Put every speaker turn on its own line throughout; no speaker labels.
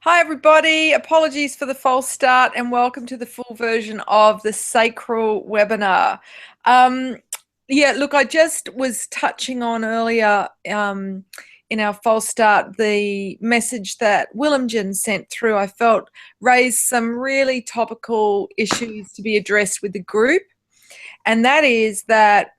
Hi, everybody. Apologies for the false start and welcome to the full version of the Sacral webinar. Um, look, I just was touching on earlier in our false start the message that Willemjen sent through. I felt raised some really topical issues to be addressed with the group, and that is that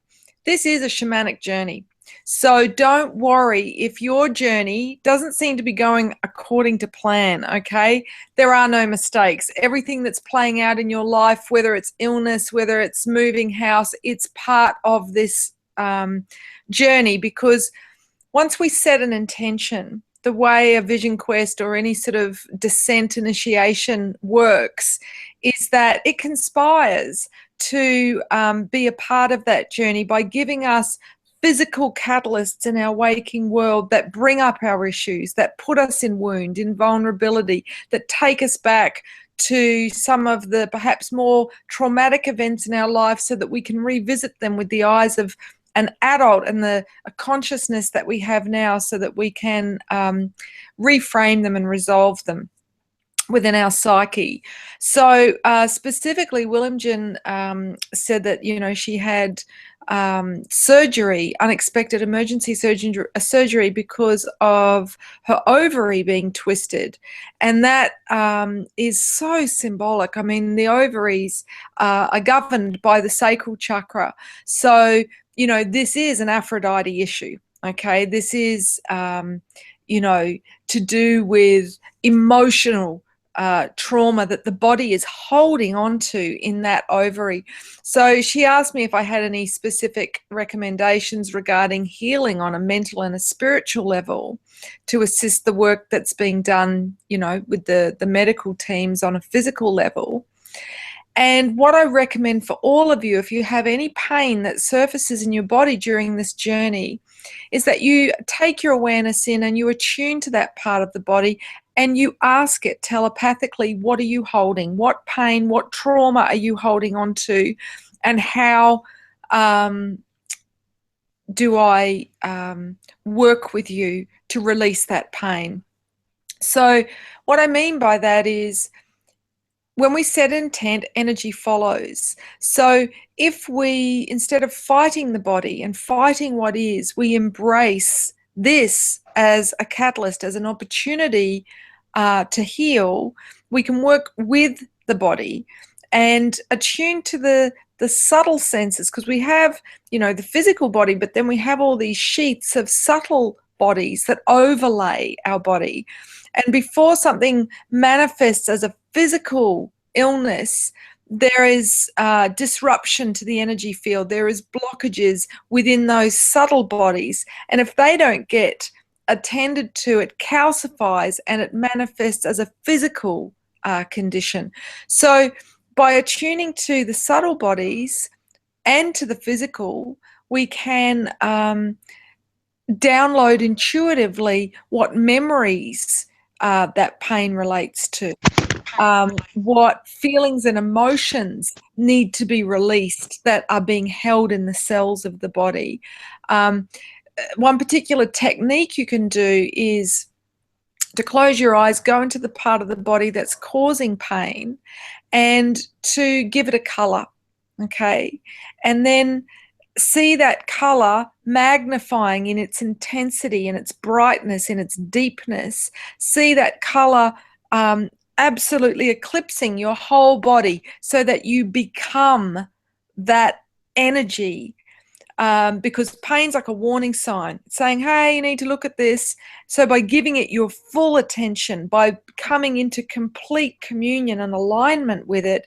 this is a shamanic journey. So don't worry if your journey doesn't seem to be going according to plan, okay? There are no mistakes. Everything that's playing out in your life, whether it's illness, whether it's moving house, it's part of this journey, because once we set an intention, the way a vision quest or any sort of descent initiation works is that it conspires to be a part of that journey by giving us physical catalysts in our waking world that bring up our issues, that put us in wound, in vulnerability, that take us back to some of the perhaps more traumatic events in our life so that we can revisit them with the eyes of an adult and a consciousness that we have now, so that we can reframe them and resolve them within our psyche. So specifically, Willemjen said that, she had surgery, unexpected emergency surgery because of her ovary being twisted. And that is so symbolic. I mean, the ovaries are governed by the sacral chakra. So, this is an Aphrodite issue. Okay, this is, to do with emotional trauma that the body is holding on to in that ovary. So she asked me if I had any specific recommendations regarding healing on a mental and a spiritual level to assist the work that's being done, with the medical teams on a physical level. And what I recommend for all of you, if you have any pain that surfaces in your body during this journey, is that you take your awareness in and you attune to that part of the body and you ask it telepathically, what are you holding? What pain, what trauma are you holding on to? And how do I work with you to release that pain? So what I mean by that is, when we set intent, energy follows. So if we, instead of fighting the body and fighting what is, we embrace this as a catalyst, as an opportunity to heal, we can work with the body and attune to the subtle senses, because we have, the physical body, but then we have all these sheaths of subtle bodies that overlay our body. And before something manifests as a physical illness, there is disruption to the energy field. There is blockages within those subtle bodies. And if they don't get attended to, it calcifies and it manifests as a physical condition. So by attuning to the subtle bodies and to the physical, we can download intuitively what memories that pain relates to, what feelings and emotions need to be released that are being held in the cells of the body. One particular technique you can do is to close your eyes, go into the part of the body that's causing pain, and to give it a color, okay? And then see that color magnifying in its intensity, in its brightness, in its deepness. See that color absolutely eclipsing your whole body so that you become that energy. Because pain's like a warning sign saying, hey, you need to look at this. So by giving it your full attention, by coming into complete communion and alignment with it,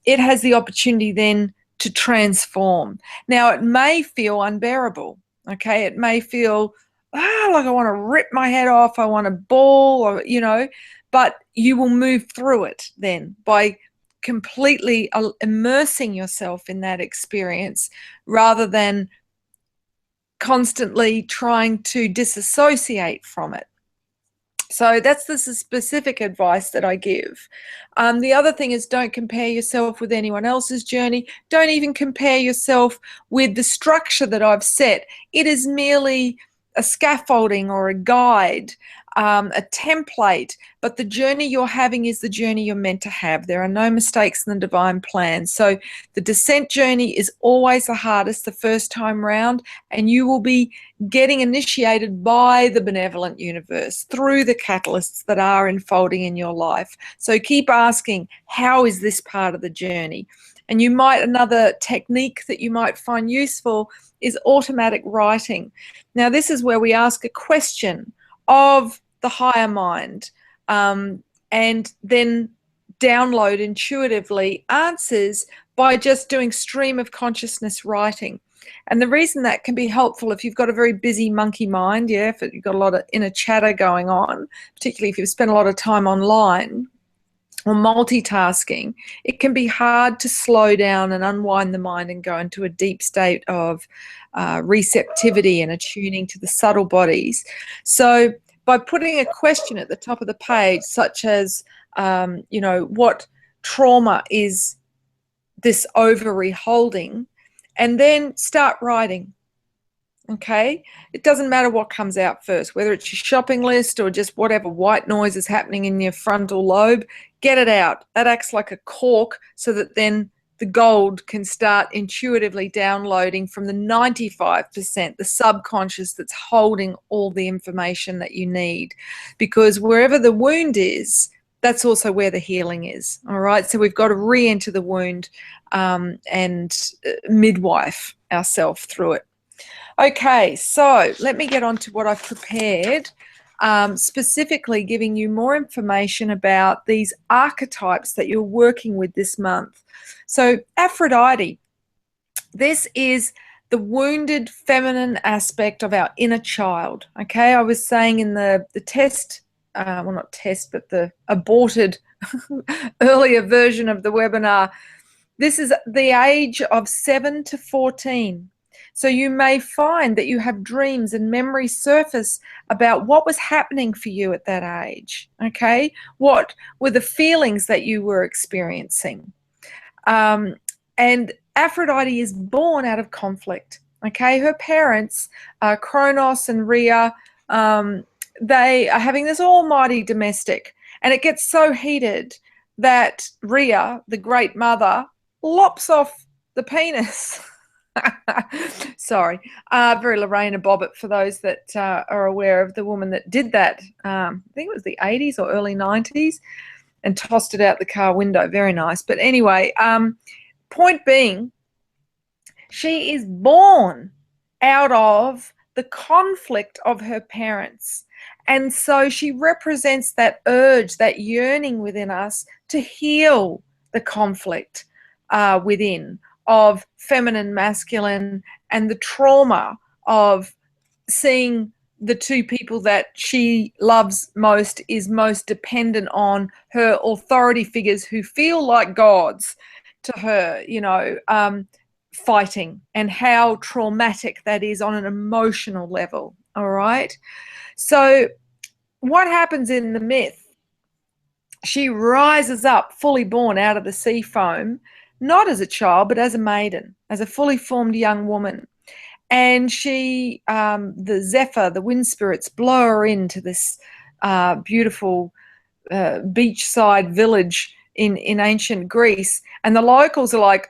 it has the opportunity then to transform. Now, it may feel unbearable, okay? It may feel like I want to rip my head off, I want to bawl, or, but you will move through it then by completely immersing yourself in that experience rather than constantly trying to disassociate from it. So that's the specific advice that I give. The other thing is, don't compare yourself with anyone else's journey. Don't even compare yourself with the structure that I've set. It is merely a scaffolding or a guide, a template, but the journey you're having is the journey you're meant to have. There are no mistakes in the divine plan. So the descent journey is always the hardest the first time round, and you will be getting initiated by the benevolent universe through the catalysts that are unfolding in your life. So keep asking, how is this part of the journey? And another technique that you might find useful is automatic writing. Now, this is where we ask a question of the higher mind, and then download intuitively answers by just doing stream of consciousness writing. And the reason that can be helpful if you've got a very busy monkey mind, if you've got a lot of inner chatter going on, particularly if you've spent a lot of time online or multitasking, it can be hard to slow down and unwind the mind and go into a deep state of receptivity and attuning to the subtle bodies. So by putting a question at the top of the page, such as, what trauma is this ovary holding, and then start writing. Okay, it doesn't matter what comes out first, whether it's your shopping list or just whatever white noise is happening in your frontal lobe, get it out. That acts like a cork so that then the gold can start intuitively downloading from the 95%, the subconscious that's holding all the information that you need. Because wherever the wound is, that's also where the healing is. All right, so we've got to re-enter the wound and midwife ourselves through it. Okay, so let me get on to what I've prepared, specifically giving you more information about these archetypes that you're working with this month. So Aphrodite, this is the wounded feminine aspect of our inner child. Okay, I was saying in the test, well, not test, but the aborted earlier version of the webinar, this is the age of 7 to 14. So you may find that you have dreams and memories surface about what was happening for you at that age, okay? What were the feelings that you were experiencing? And Aphrodite is born out of conflict, okay? Her parents, Kronos and Rhea, they are having this almighty domestic, and it gets so heated that Rhea, the great mother, lops off the penis. Sorry, very Lorena Bobbitt for those that are aware of the woman that did that. I think it was the 80s or early 90s, and tossed it out the car window. Very nice. But anyway, point being, she is born out of the conflict of her parents. And so she represents that urge, that yearning within us to heal the conflict within of feminine, masculine, and the trauma of seeing the two people that she loves most is most dependent on her authority figures who feel like gods to her, fighting, and how traumatic that is on an emotional level. All right. So what happens in the myth? She rises up fully born out of the sea foam, not as a child, but as a maiden, as a fully formed young woman. And she, the Zephyr, the wind spirits, blow her into this beautiful beachside village in ancient Greece. And the locals are like,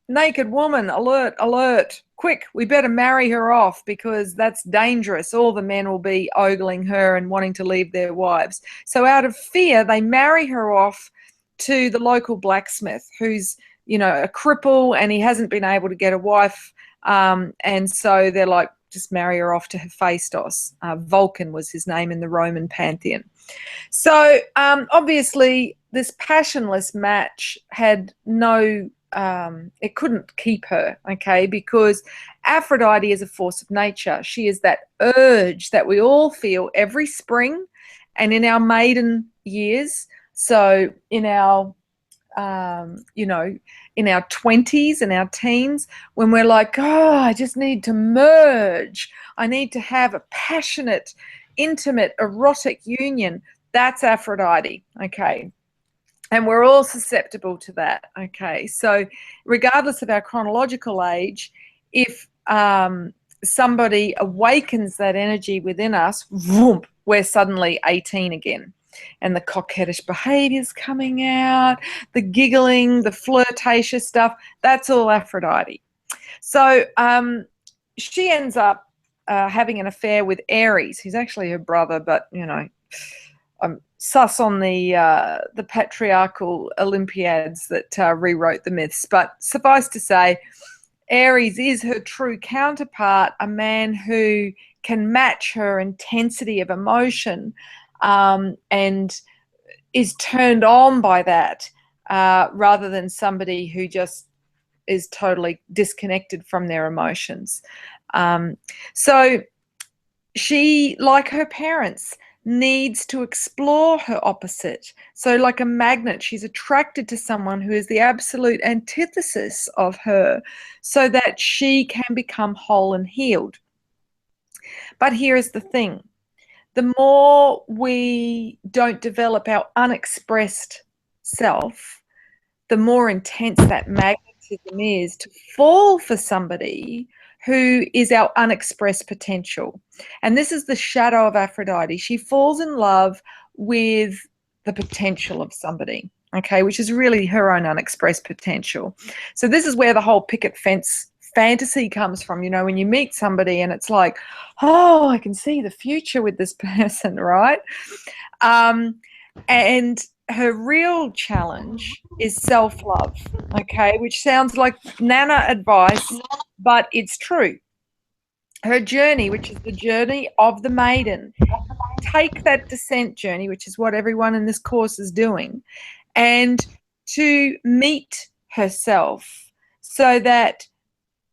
naked woman, alert, alert. Quick, we better marry her off because that's dangerous. All the men will be ogling her and wanting to leave their wives. So out of fear, they marry her off to the local blacksmith who's, a cripple, and he hasn't been able to get a wife. And so they're like, just marry her off to Hephaestus. Vulcan was his name in the Roman pantheon. So obviously this passionless match had no, it couldn't keep her, okay, because Aphrodite is a force of nature. She is that urge that we all feel every spring and in our maiden years. So in our, in our 20s and our teens, when we're like, I just need to merge. I need to have a passionate, intimate, erotic union. That's Aphrodite, okay? And we're all susceptible to that, okay? So regardless of our chronological age, if somebody awakens that energy within us, vroom, we're suddenly 18 again. And the coquettish behavior's coming out, the giggling, the flirtatious stuff, that's all Aphrodite. So she ends up having an affair with Ares, who's actually her brother, but, you know, I'm sus on the patriarchal Olympiads that rewrote the myths. But suffice to say, Ares is her true counterpart, a man who can match her intensity of emotion and is turned on by that rather than somebody who just is totally disconnected from their emotions. So she, like her parents, needs to explore her opposite. So like a magnet, she's attracted to someone who is the absolute antithesis of her so that she can become whole and healed. But here is the thing. The more we don't develop our unexpressed self, the more intense that magnetism is to fall for somebody who is our unexpressed potential. And this is the shadow of Aphrodite. She falls in love with the potential of somebody, okay, which is really her own unexpressed potential. So this is where the whole picket fence fantasy comes from, you know, when you meet somebody and it's like, oh, I can see the future with this person, right? And her real challenge is self-love, okay, which sounds like Nana advice, but it's true. Her journey, which is the journey of the maiden, take that descent journey, which is what everyone in this course is doing, and to meet herself so that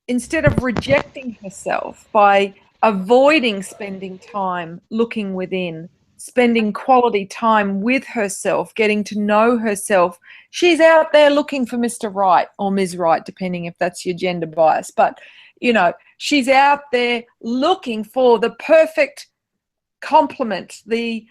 instead of rejecting herself by avoiding spending time looking within, spending quality time with herself, getting to know herself, she's out there looking for Mr. Right or Ms. Right, depending if that's your gender bias. But, you know, she's out there looking for the perfect complement, the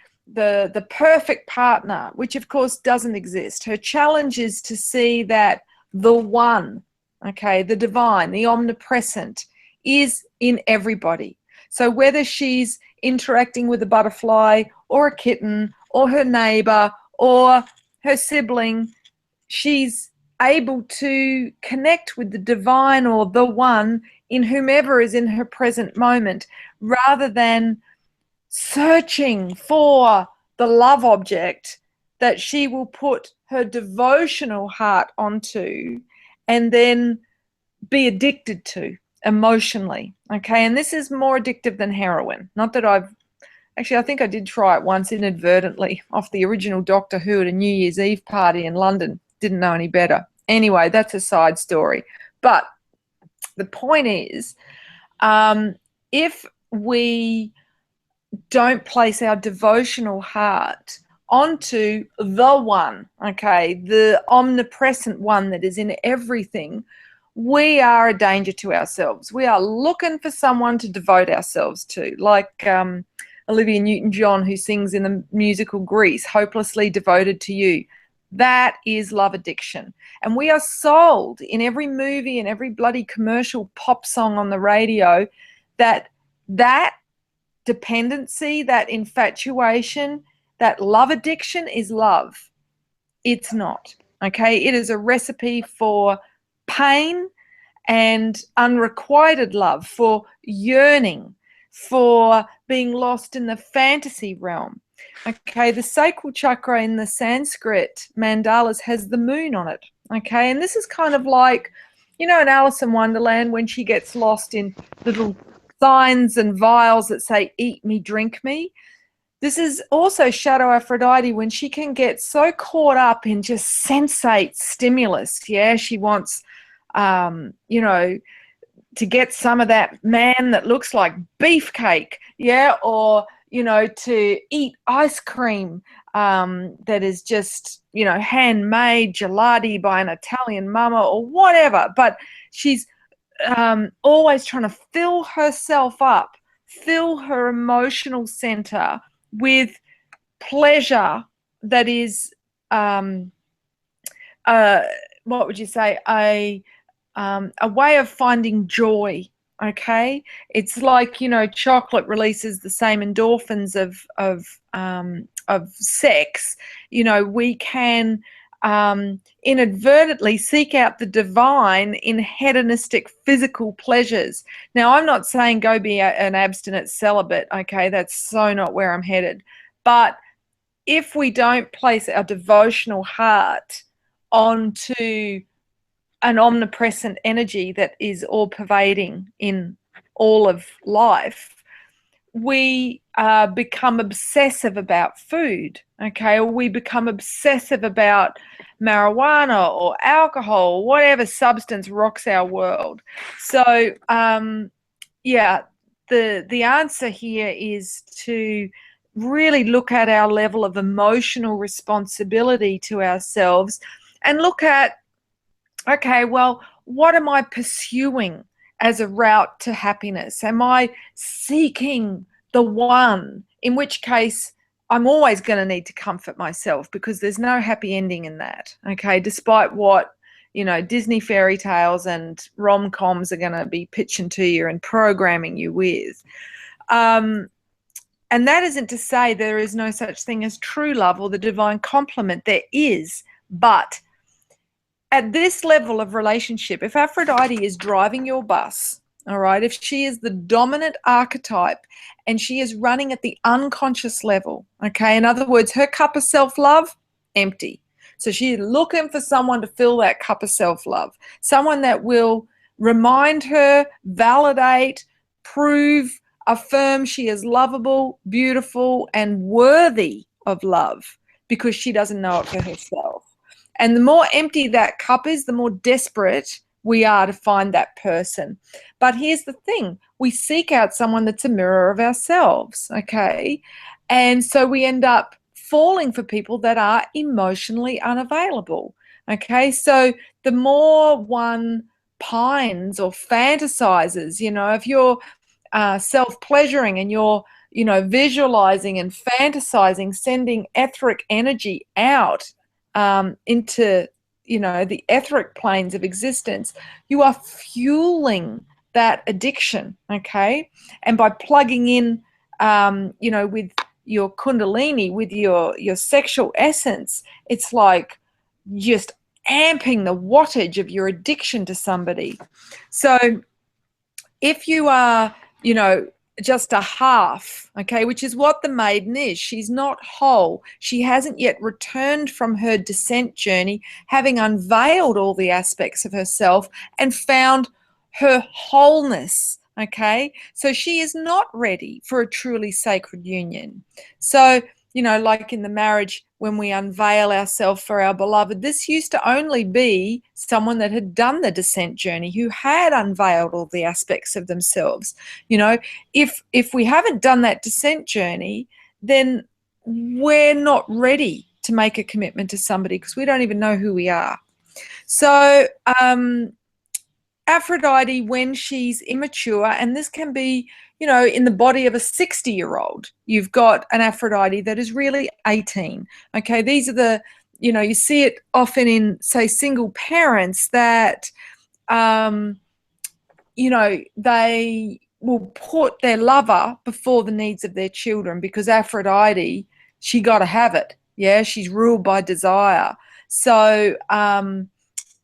perfect partner, which of course doesn't exist. Her challenge is to see that the one, okay, the divine, the omnipresent, is in everybody. So whether she's interacting with a butterfly or a kitten or her neighbor or her sibling, she's able to connect with the divine or the one in whomever is in her present moment, rather than searching for the love object that she will put her devotional heart onto and then be addicted to emotionally, okay? And this is more addictive than heroin. Not that I think I did try it once inadvertently off the original Doctor Who at a New Year's Eve party in London. Didn't know any better. Anyway, that's a side story. But the point is, if we don't place our devotional heart onto the one, okay, the omnipresent one that is in everything, we are a danger to ourselves. We are looking for someone to devote ourselves to, like Olivia Newton-John, who sings in the musical Grease, hopelessly devoted to you. That is love addiction. And we are sold in every movie and every bloody commercial pop song on the radio that dependency, that infatuation, that love addiction is love. It's not, okay? It is a recipe for pain and unrequited love, for yearning, for being lost in the fantasy realm. Okay, the sacral chakra in the Sanskrit mandalas has the moon on it. Okay, and this is kind of like, you know, in Alice in Wonderland when she gets lost in little signs and vials that say, eat me, drink me. This is also Shadow Aphrodite when she can get so caught up in just sensate stimulus. Yeah, she wants, you know, to get some of that man that looks like beefcake, yeah, or, you know, to eat ice cream that is just, you know, handmade gelati by an Italian mama or whatever. But she's always trying to fill herself up, fill her emotional center with pleasure that is, what would you say, a way of finding joy Okay, it's like, you know, chocolate releases the same endorphins of sex. You know, we can inadvertently seek out the divine in hedonistic physical pleasures. Now, I'm not saying go be an abstinent celibate. Okay, that's so not where I'm headed. But if we don't place our devotional heart onto an omnipresent energy that is all pervading in all of life, we become obsessive about food, okay, or we become obsessive about marijuana or alcohol, whatever substance rocks our world. So, yeah, the answer here is to really look at our level of emotional responsibility to ourselves and look at, okay, well, what am I pursuing as a route to happiness? Am I seeking the one? In which case, I'm always going to need to comfort myself because there's no happy ending in that. Okay, despite what, you know, Disney fairy tales and rom-coms are going to be pitching to you and programming you with. And that isn't to say there is no such thing as true love or the divine complement. There is, but at this level of relationship, if Aphrodite is driving your bus, all right, if she is the dominant archetype and she is running at the unconscious level, okay, in other words, her cup of self-love, empty. So she's looking for someone to fill that cup of self-love, someone that will remind her, validate, prove, affirm she is lovable, beautiful, and worthy of love because she doesn't know it for herself. And the more empty that cup is, the more desperate we are to find that person. But here's the thing, we seek out someone that's a mirror of ourselves, okay? And so we end up falling for people that are emotionally unavailable, okay? So the more one pines or fantasizes, you know, if you're self-pleasuring and you're, you know, visualizing and fantasizing, sending etheric energy out into, you know, the etheric planes of existence, you are fueling that addiction, okay? And by plugging in, you know, with your kundalini, with your sexual essence, it's like just amping the wattage of your addiction to somebody. So if you are, you know, just a half, okay, which is what the maiden is. She's not whole. She hasn't yet returned from her descent journey, having unveiled all the aspects of herself and found her wholeness, okay? So she is not ready for a truly sacred union. So, you know, like in the marriage, when we unveil ourselves for our beloved, this used to only be someone that had done the descent journey, who had unveiled all the aspects of themselves. You know, if we haven't done that descent journey, then we're not ready to make a commitment to somebody because we don't even know who we are. So Aphrodite, when she's immature, and this can be, you know, in the body of a 60-year-old, you've got an Aphrodite that is really 18. Okay, these are the, you know, you see it often in, say, single parents that, you know, they will put their lover before the needs of their children because Aphrodite, she got to have it. Yeah, she's ruled by desire. So,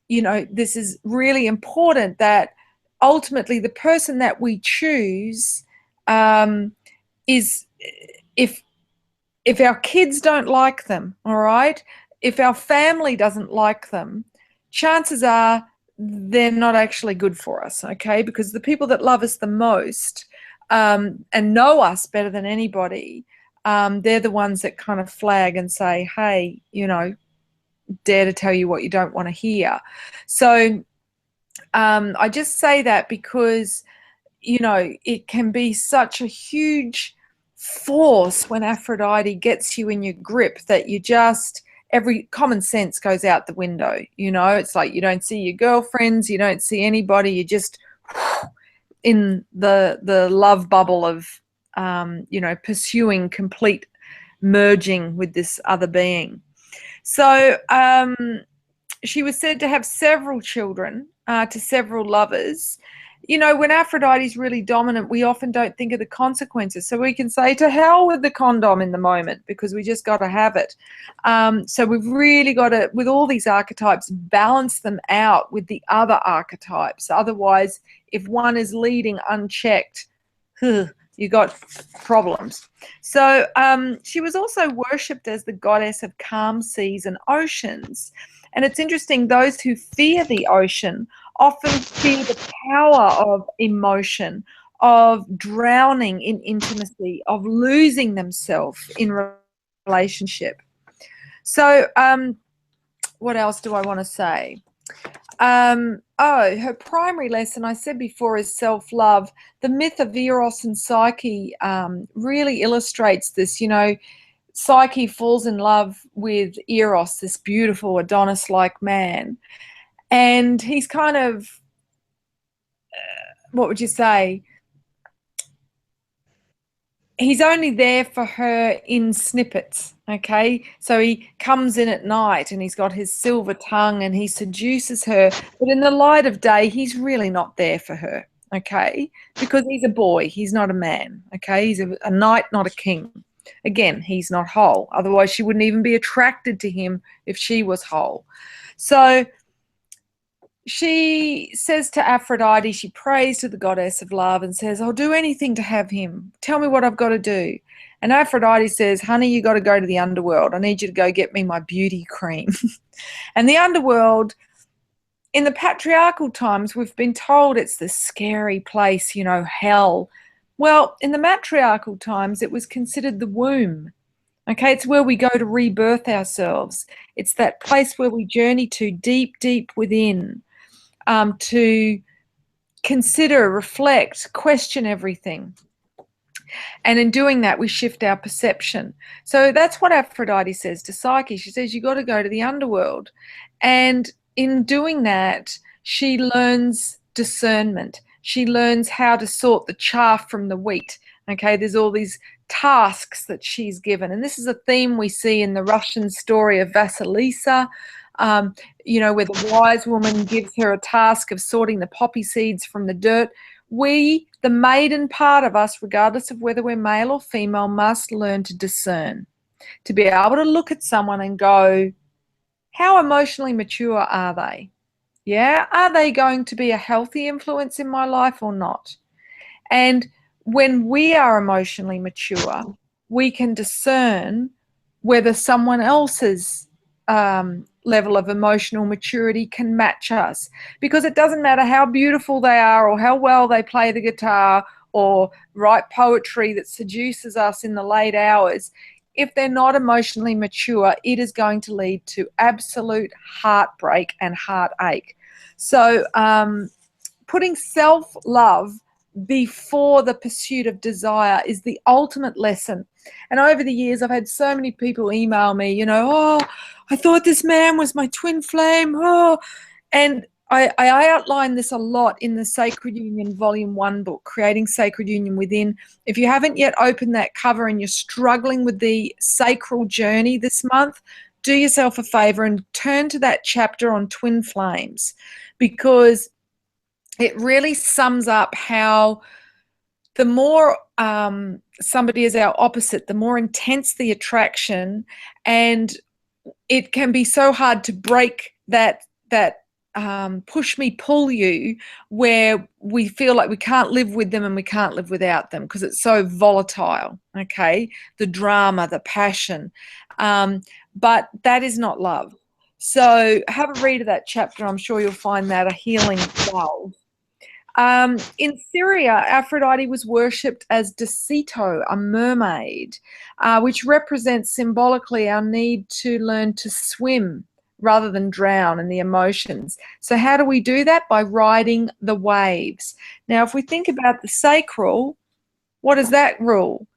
you know, this is really important that ultimately the person that we choose is, if our kids don't like them, all right, if our family doesn't like them, chances are they're not actually good for us, okay? Because the people that love us the most and know us better than anybody, they're the ones that kind of flag and say, hey, you know, dare to tell you what you don't want to hear. So I just say that because, you know, it can be such a huge force when Aphrodite gets you in your grip that you just, every common sense goes out the window. You know, it's like you don't see your girlfriends, you don't see anybody, you just in the love bubble of, you know, pursuing complete merging with this other being. So she was said to have several children to several lovers, you know, when Aphrodite is really dominant, we often don't think of the consequences. So we can say, to hell with the condom in the moment, because we just got to have it. So we've really got to, with all these archetypes, balance them out with the other archetypes. Otherwise, if one is leading unchecked, you got problems. So she was also worshipped as the goddess of calm seas and oceans. And it's interesting, those who fear the ocean often fear the power of emotion, of drowning in intimacy, of losing themselves in relationship. So what else do I want to say? Her primary lesson, I said before, is self-love. The myth of Eros and Psyche really illustrates this. You know, Psyche falls in love with Eros, this beautiful Adonis-like man, and he's kind of, what would you say? He's only there for her in snippets, okay? So he comes in at night and he's got his silver tongue and he seduces her, but in the light of day, he's really not there for her, okay? Because he's a boy, he's not a man, okay? He's a knight, not a king. Again, he's not whole. Otherwise, she wouldn't even be attracted to him if she was whole. So she says to Aphrodite, she prays to the goddess of love and says, I'll do anything to have him. Tell me what I've got to do. And Aphrodite says, honey, you got to go to the underworld. I need you to go get me my beauty cream. And the underworld, in the patriarchal times, we've been told it's this scary place, you know, hell. Well, in the matriarchal times, it was considered the womb. Okay, it's where we go to rebirth ourselves. It's that place where we journey to deep, deep within. To consider, reflect, question everything. And in doing that, we shift our perception. So that's what Aphrodite says to Psyche. She says, you got to go to the underworld. And in doing that, she learns discernment. She learns how to sort the chaff from the wheat. Okay, there's all these tasks that she's given. And this is a theme we see in the Russian story of Vasilisa. You know, where the wise woman gives her a task of sorting the poppy seeds from the dirt. We, the maiden part of us, regardless of whether we're male or female, must learn to discern, to be able to look at someone and go, how emotionally mature are they? Yeah, are they going to be a healthy influence in my life or not? And when we are emotionally mature, we can discern whether someone else's level of emotional maturity can match us, because it doesn't matter how beautiful they are or how well they play the guitar or write poetry that seduces us in the late hours. If they're not emotionally mature, it is going to lead to absolute heartbreak and heartache. So putting self-love before the pursuit of desire is the ultimate lesson. And over the years, I've had so many people email me, you know, oh, I thought this man was my twin flame. Oh, and I outline this a lot in the Sacred Union Volume 1 book, Creating Sacred Union Within. If you haven't yet opened that cover and you're struggling with the sacral journey this month, do yourself a favor and turn to that chapter on twin flames, because it really sums up how the more somebody is our opposite, the more intense the attraction, and it can be so hard to break that push me, pull you, where we feel like we can't live with them and we can't live without them because it's so volatile, okay? The drama, the passion. But that is not love. So have a read of that chapter. I'm sure you'll find that a healing well. In Syria, Aphrodite was worshipped as Deceto, a mermaid, which represents symbolically our need to learn to swim rather than drown in the emotions. So how do we do that? By riding the waves. Now, if we think about the sacral, what does that rule?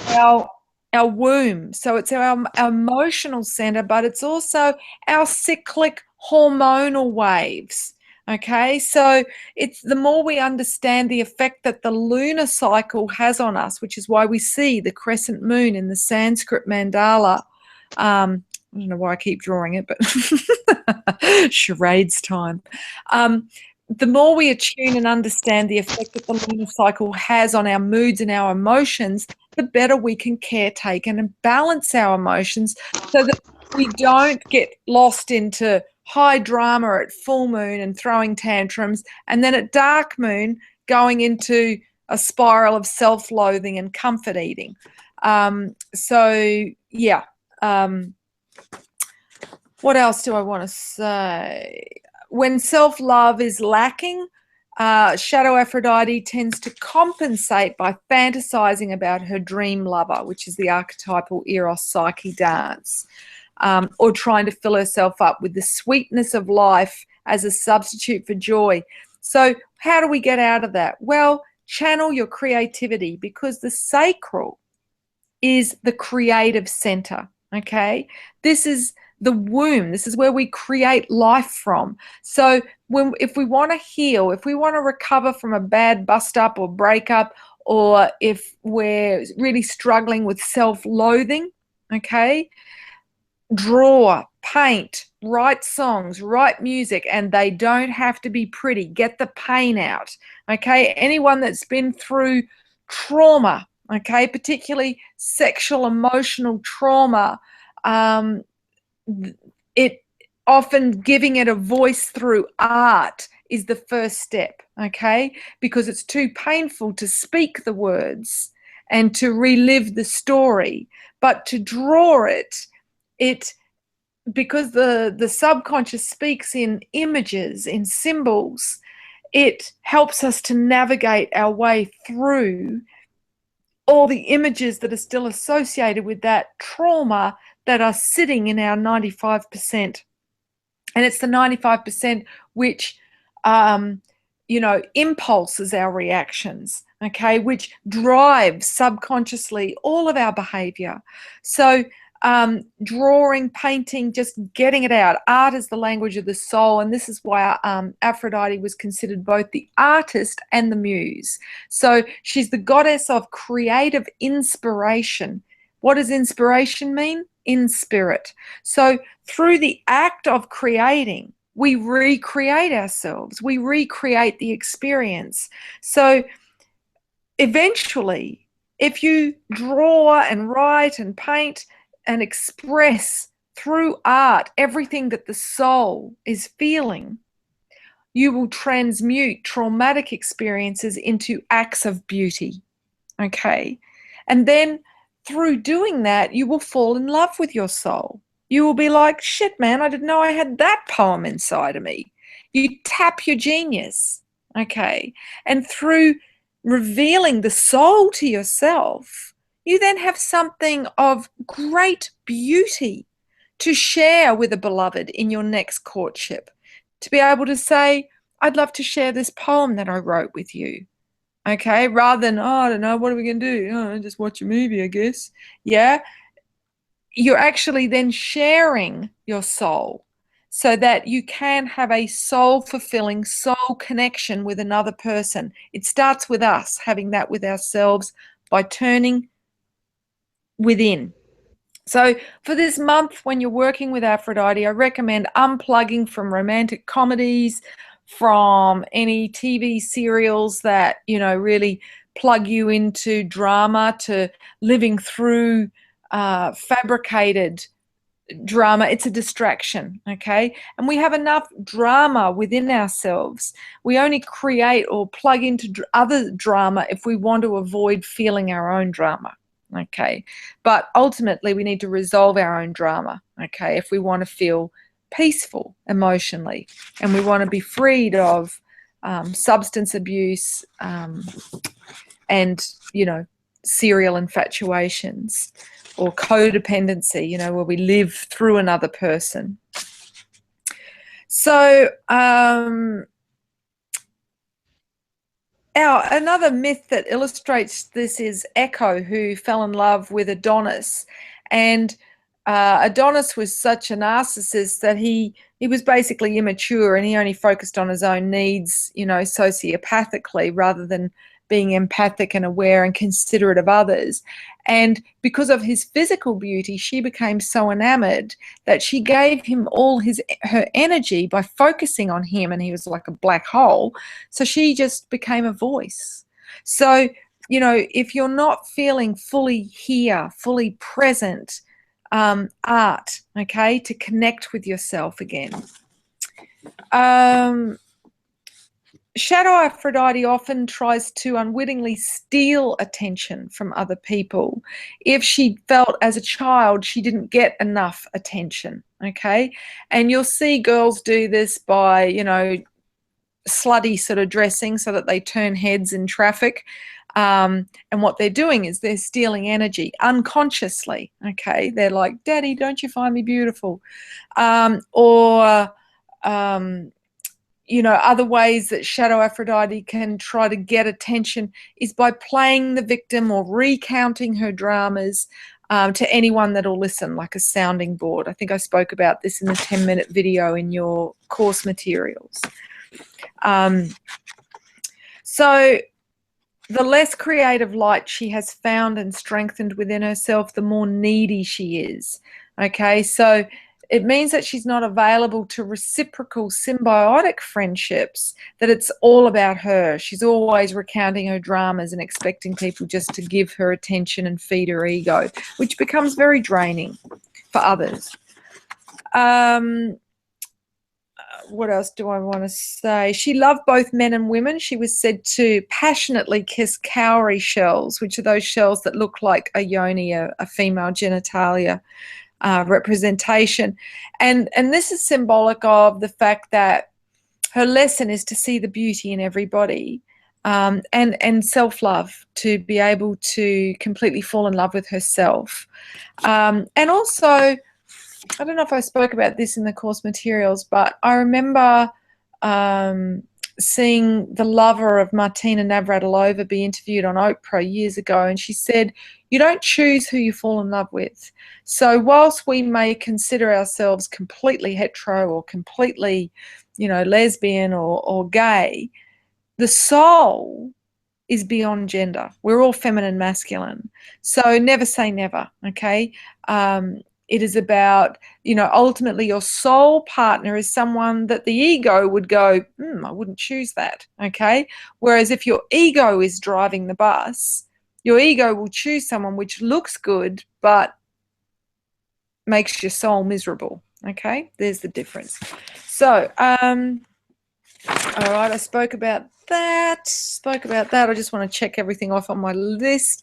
Our womb. So it's our emotional center, but it's also our cyclic hormonal waves. Okay, so it's the more we understand the effect that the lunar cycle has on us, which is why we see the crescent moon in the Sanskrit mandala. I don't know why I keep drawing it, but charades time. the more we attune and understand the effect that the lunar cycle has on our moods and our emotions, the better we can caretake and balance our emotions so that we don't get lost into high drama at full moon and throwing tantrums, and then at dark moon going into a spiral of self-loathing and comfort eating. So yeah. What else do I want to say? When self-love is lacking, Shadow Aphrodite tends to compensate by fantasizing about her dream lover, which is the archetypal Eros Psyche dance, or trying to fill herself up with the sweetness of life as a substitute for joy. So how do we get out of that? Well, channel your creativity, because the sacral is the creative center, okay? This is the womb. This is where we create life from. So if we want to heal, if we want to recover from a bad bust up or breakup, or if we're really struggling with self-loathing, okay, draw, paint, write songs, write music, and they don't have to be pretty. Get the pain out, okay? Anyone that's been through trauma, okay, particularly sexual, emotional trauma, it often giving it a voice through art is the first step, okay? Because it's too painful to speak the words and to relive the story, but to draw it, because the subconscious speaks in images, in symbols, it helps us to navigate our way through all the images that are still associated with that trauma that are sitting in our 95%. And it's the 95% which, impulses our reactions, okay, which drives subconsciously all of our behavior. So drawing, painting, just getting it out. Art is the language of the soul, and this is why Aphrodite was considered both the artist and the muse. So she's the goddess of creative inspiration. What does inspiration mean? In spirit. So through the act of creating, we recreate ourselves. We recreate the experience. So eventually, if you draw and write and paint and express through art everything that the soul is feeling, you will transmute traumatic experiences into acts of beauty, okay? And then through doing that, you will fall in love with your soul. You will be like, shit, man, I didn't know I had that poem inside of me. You tap your genius, okay? And through revealing the soul to yourself, you then have something of great beauty to share with a beloved in your next courtship. To be able to say, I'd love to share this poem that I wrote with you. Okay, rather than, oh, I don't know, what are we going to do? Oh, just watch a movie, I guess. Yeah, you're actually then sharing your soul so that you can have a soul-fulfilling, soul connection with another person. It starts with us having that with ourselves by turning within. So for this month, when you're working with Aphrodite, I recommend unplugging from romantic comedies, from any TV serials that, really plug you into drama, to living through fabricated drama. It's a distraction, okay? And we have enough drama within ourselves. We only create or plug into other drama if we want to avoid feeling our own drama. Okay, but ultimately we need to resolve our own drama, okay, if we want to feel peaceful emotionally, and we want to be freed of substance abuse and, serial infatuations or codependency, where we live through another person. So another myth that illustrates this is Echo, who fell in love with Adonis. And Adonis was such a narcissist that he was basically immature, and he only focused on his own needs, sociopathically, rather than being empathic and aware and considerate of others. And because of his physical beauty, she became so enamored that she gave him all her energy by focusing on him, and he was like a black hole. So she just became a voice. So, you know, if you're not feeling fully here, fully present, art, okay, to connect with yourself again. Shadow Aphrodite often tries to unwittingly steal attention from other people if she felt as a child she didn't get enough attention, okay? And you'll see girls do this by, you know, slutty sort of dressing so that they turn heads in traffic. And what they're doing is they're stealing energy unconsciously, okay? They're like, Daddy, don't you find me beautiful? You know, other ways that Shadow Aphrodite can try to get attention is by playing the victim or recounting her dramas to anyone that'll listen, like a sounding board. I think I spoke about this in the 10-minute video in your course materials. So the less creative light she has found and strengthened within herself, the more needy she is. Okay, so it means that she's not available to reciprocal symbiotic friendships, that it's all about her. She's always recounting her dramas and expecting people just to give her attention and feed her ego, which becomes very draining for others. What else do I want to say? She loved both men and women. She was said to passionately kiss cowrie shells, which are those shells that look like a yoni, a female genitalia representation. And this is symbolic of the fact that her lesson is to see the beauty in everybody, and self-love, to be able to completely fall in love with herself. And also, I don't know if I spoke about this in the course materials, but I remember seeing the lover of Martina Navratilova be interviewed on Oprah years ago, and she said, you don't choose who you fall in love with. So whilst we may consider ourselves completely hetero or completely, you know, lesbian or gay, the soul is beyond gender. We're all feminine, masculine. So never say never, okay? It is about, you know, ultimately your soul partner is someone that the ego would go, I wouldn't choose that, okay? Whereas if your ego is driving the bus, your ego will choose someone which looks good but makes your soul miserable, okay? There's the difference. So, all right, I spoke about that. I just want to check everything off on my list.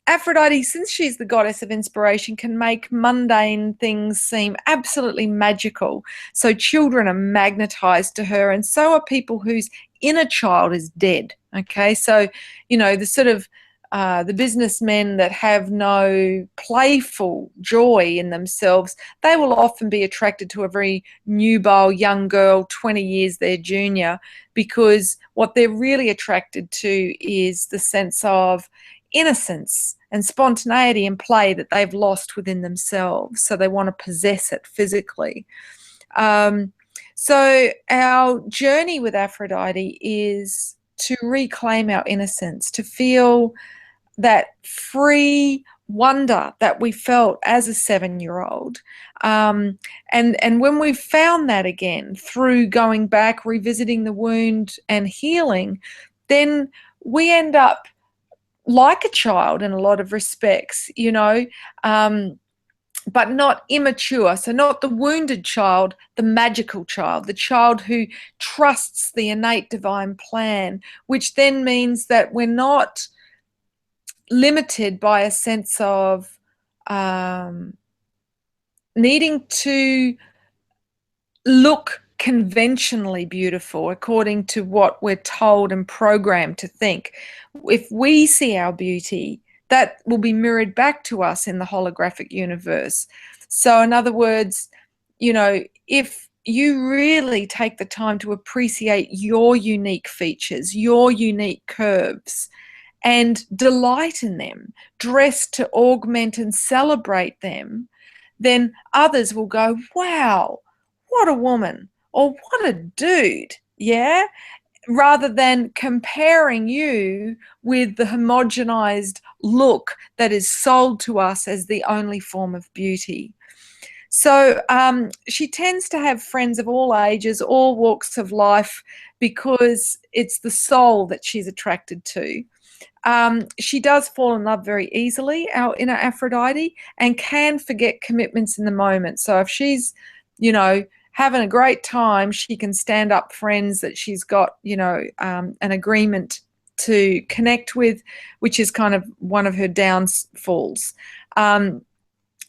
Aphrodite, since she's the goddess of inspiration, can make mundane things seem absolutely magical. So children are magnetized to her, and so are people whose inner child is dead. Okay, so, you know, the sort of the businessmen that have no playful joy in themselves, they will often be attracted to a very nubile young girl, 20 years their junior, because what they're really attracted to is the sense of innocence and spontaneity and play that they've lost within themselves. So they want to possess it physically. So our journey with Aphrodite is to reclaim our innocence, to feel that free wonder that we felt as a 7-year-old. And when we've found that again through going back, revisiting the wound and healing, then we end up like a child in a lot of respects, you know, but not immature. So not the wounded child, the magical child, the child who trusts the innate divine plan, which then means that we're not limited by a sense of needing to look conventionally beautiful according to what we're told and programmed to think. If we see our beauty, that will be mirrored back to us in the holographic universe. So in other words, you know, if you really take the time to appreciate your unique features, your unique curves, and delight in them, dress to augment and celebrate them, then others will go, wow, what a woman, or what a dude, yeah? rather than comparing you with the homogenized look that is sold to us as the only form of beauty. So she tends to have friends of all ages, all walks of life, because it's the soul that she's attracted to. She does fall in love very easily, our inner Aphrodite, and can forget commitments in the moment. So if she's, having a great time, she can stand up friends that she's got, an agreement to connect with, which is kind of one of her downfalls.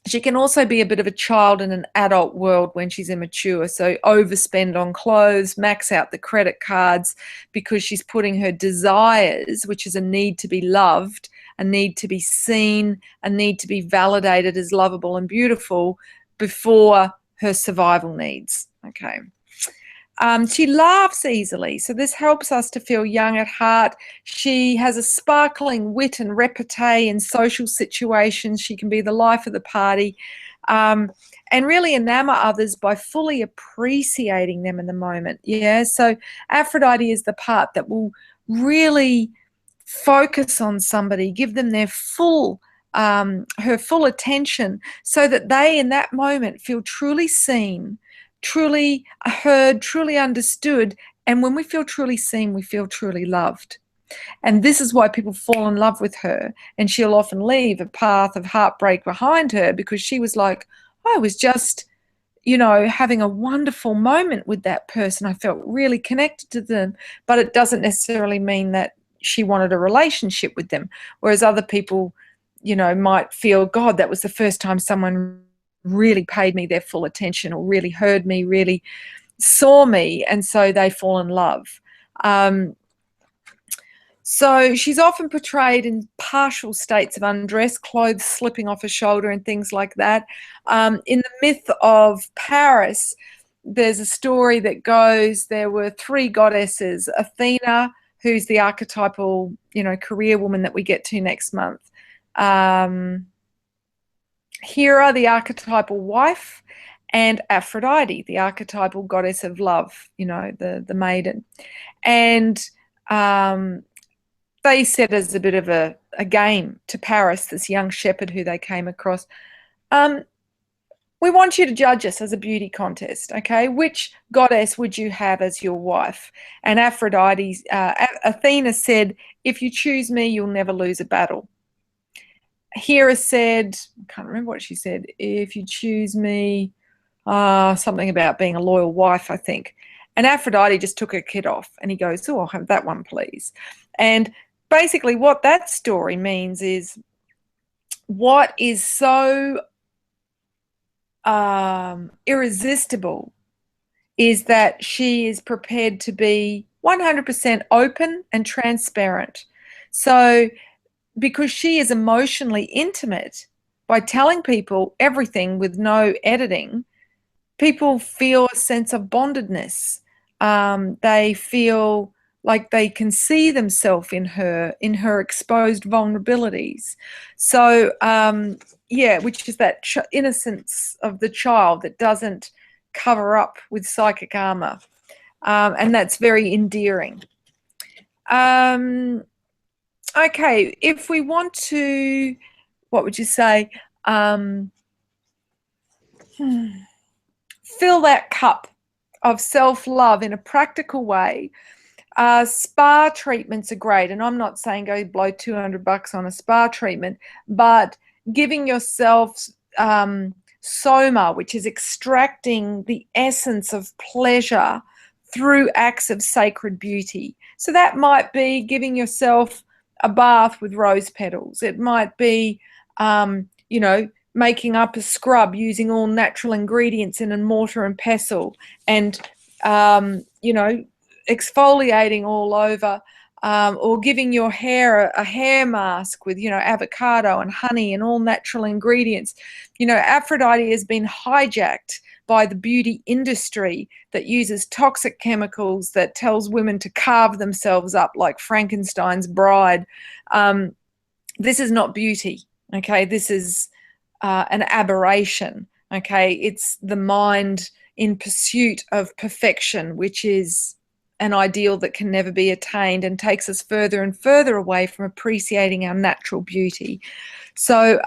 She can also be a bit of a child in an adult world when she's immature. So overspend on clothes, max out the credit cards, because she's putting her desires, which is a need to be loved, a need to be seen, a need to be validated as lovable and beautiful, before her survival needs. Okay. She laughs easily, so this helps us to feel young at heart. She has a sparkling wit and repartee in social situations. She can be the life of the party, and really enamor others by fully appreciating them in the moment. Yeah, so Aphrodite is the part that will really focus on somebody, give them their her full attention, so that they in that moment feel truly seen, truly heard, truly understood. And when we feel truly seen, we feel truly loved. And this is why people fall in love with her. And she'll often leave a path of heartbreak behind her, because she was like, I was just, having a wonderful moment with that person. I felt really connected to them, but it doesn't necessarily mean that she wanted a relationship with them. Whereas other people, might feel, God, that was the first time someone really paid me their full attention, or really heard me, really saw me, and so they fall in love. So she's often portrayed in partial states of undress, clothes slipping off her shoulder and things like that. In the myth of Paris, there's a story that goes, there were three goddesses: Athena, who's the archetypal, career woman that we get to next month; Hera, the archetypal wife; and Aphrodite, the archetypal goddess of love, the maiden. And they said, as a bit of a game to Paris, this young shepherd who they came across, we want you to judge us as a beauty contest, okay? Which goddess would you have as your wife? And Athena said, if you choose me, you'll never lose a battle. Hera said, I can't remember what she said, if you choose me, something about being a loyal wife, I think. And Aphrodite just took her kid off, and he goes, oh, I'll have that one, please. And basically what that story means is, what is so irresistible is that she is prepared to be 100% open and transparent. So because she is emotionally intimate, by telling people everything with no editing, people feel a sense of bondedness. They feel like they can see themselves in her exposed vulnerabilities. So, which is that innocence of the child that doesn't cover up with psychic armor. And that's very endearing. Okay, if we want to, what would you say? Fill that cup of self-love in a practical way. Spa treatments are great, and I'm not saying go blow $200 on a spa treatment, but giving yourself soma, which is extracting the essence of pleasure through acts of sacred beauty. So that might be giving yourself a bath with rose petals. It might be, making up a scrub using all natural ingredients in a mortar and pestle, and, exfoliating all over, or giving your hair a hair mask with, avocado and honey and all natural ingredients. Aphrodite has been hijacked by the beauty industry that uses toxic chemicals, that tells women to carve themselves up like Frankenstein's bride. This is not beauty, okay? This is an aberration, okay? It's the mind in pursuit of perfection, which is an ideal that can never be attained and takes us further and further away from appreciating our natural beauty. So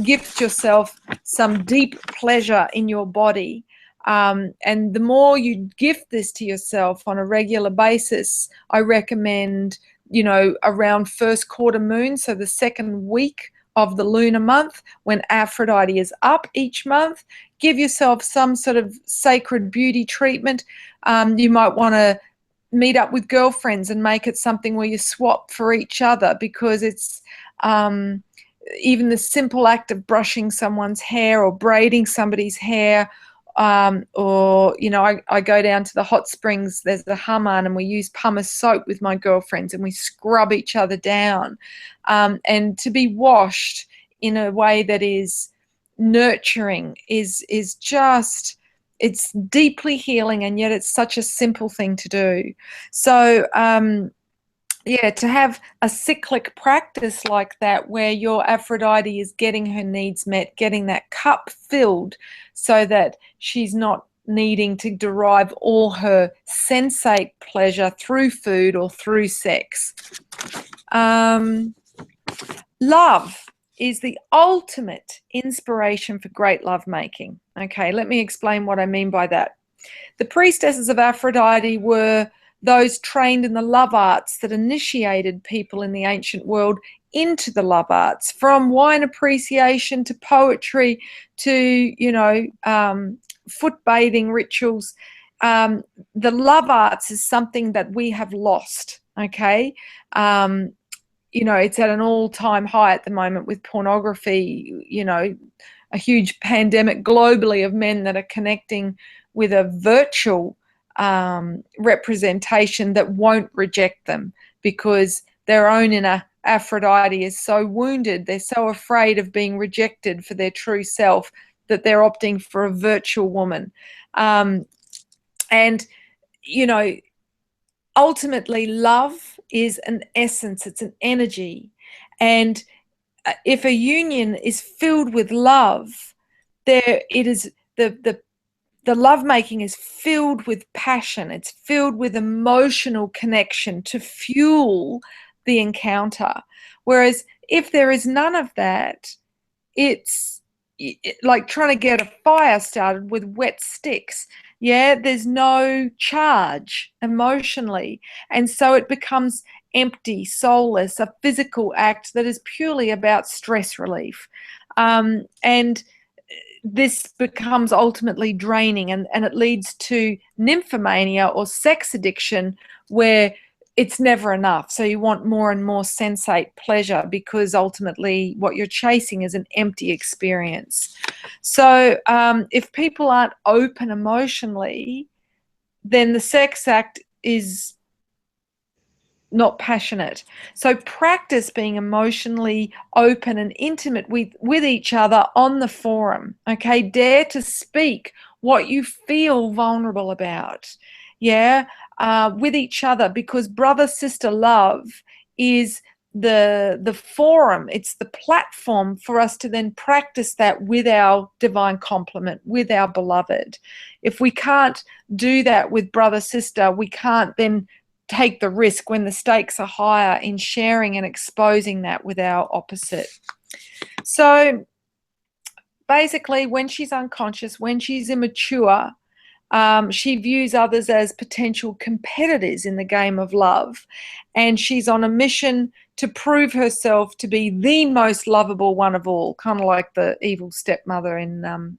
gift yourself some deep pleasure in your body. And the more you gift this to yourself on a regular basis, I recommend, you know, around first quarter moon, so the second week of the lunar month, when Aphrodite is up each month, give yourself some sort of sacred beauty treatment. You might want to meet up with girlfriends and make it something where you swap for each other, because it's even the simple act of brushing someone's hair or braiding somebody's hair, or, you know, I go down to the hot springs, there's the hammam, and we use pumice soap with my girlfriends and we scrub each other down. And to be washed in a way that is nurturing is just, it's deeply healing, and yet it's such a simple thing to do. So yeah, to have a cyclic practice like that, where your Aphrodite is getting her needs met, getting that cup filled, so that she's not needing to derive all her sensate pleasure through food or through sex. Love is the ultimate inspiration for great lovemaking. Okay, let me explain what I mean by that. The priestesses of Aphrodite were those trained in the love arts that initiated people in the ancient world into the love arts, from wine appreciation to poetry to, you know, foot bathing rituals. The love arts is something that we have lost, okay? You know, it's at an all-time high at the moment with pornography, you know, a huge pandemic globally of men that are connecting with a virtual representation that won't reject them, because their own inner Aphrodite is so wounded, they're so afraid of being rejected for their true self, that they're opting for a virtual woman. And, you know, ultimately love is an essence, it's an energy. And if a union is filled with love, there it is, the lovemaking is filled with passion. It's filled with emotional connection to fuel the encounter. Whereas if there is none of that, it's like trying to get a fire started with wet sticks. Yeah, there's no charge emotionally. And so it becomes empty, soulless, a physical act that is purely about stress relief. And this becomes ultimately draining, and it leads to nymphomania or sex addiction, where it's never enough. So you want more and more sensate pleasure, because ultimately what you're chasing is an empty experience. So if people aren't open emotionally, then the sex act is not passionate. So practice being emotionally open and intimate with each other on the forum. Okay, dare to speak what you feel vulnerable about. Yeah, with each other, because brother-sister love is the forum, it's the platform for us to then practice that with our divine complement, with our beloved. If we can't do that with brother-sister, we can't then take the risk when the stakes are higher in sharing and exposing that with our opposite. So basically, when she's unconscious, when she's immature, she views others as potential competitors in the game of love, and she's on a mission to prove herself to be the most lovable one of all, kind of like the evil stepmother in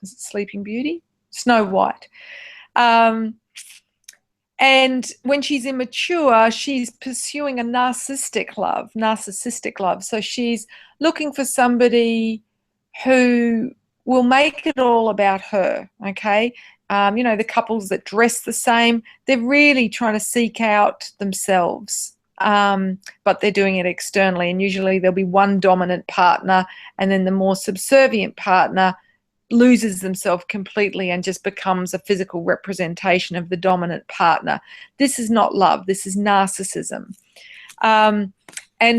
is it Sleeping Beauty? Snow White. And when she's immature, she's pursuing a narcissistic love. So she's looking for somebody who will make it all about her, okay? You know, the couples that dress the same, they're really trying to seek out themselves, but they're doing it externally. And usually there'll be one dominant partner, and then the more subservient partner loses themselves completely and just becomes a physical representation of the dominant partner. This is not love. This is narcissism. And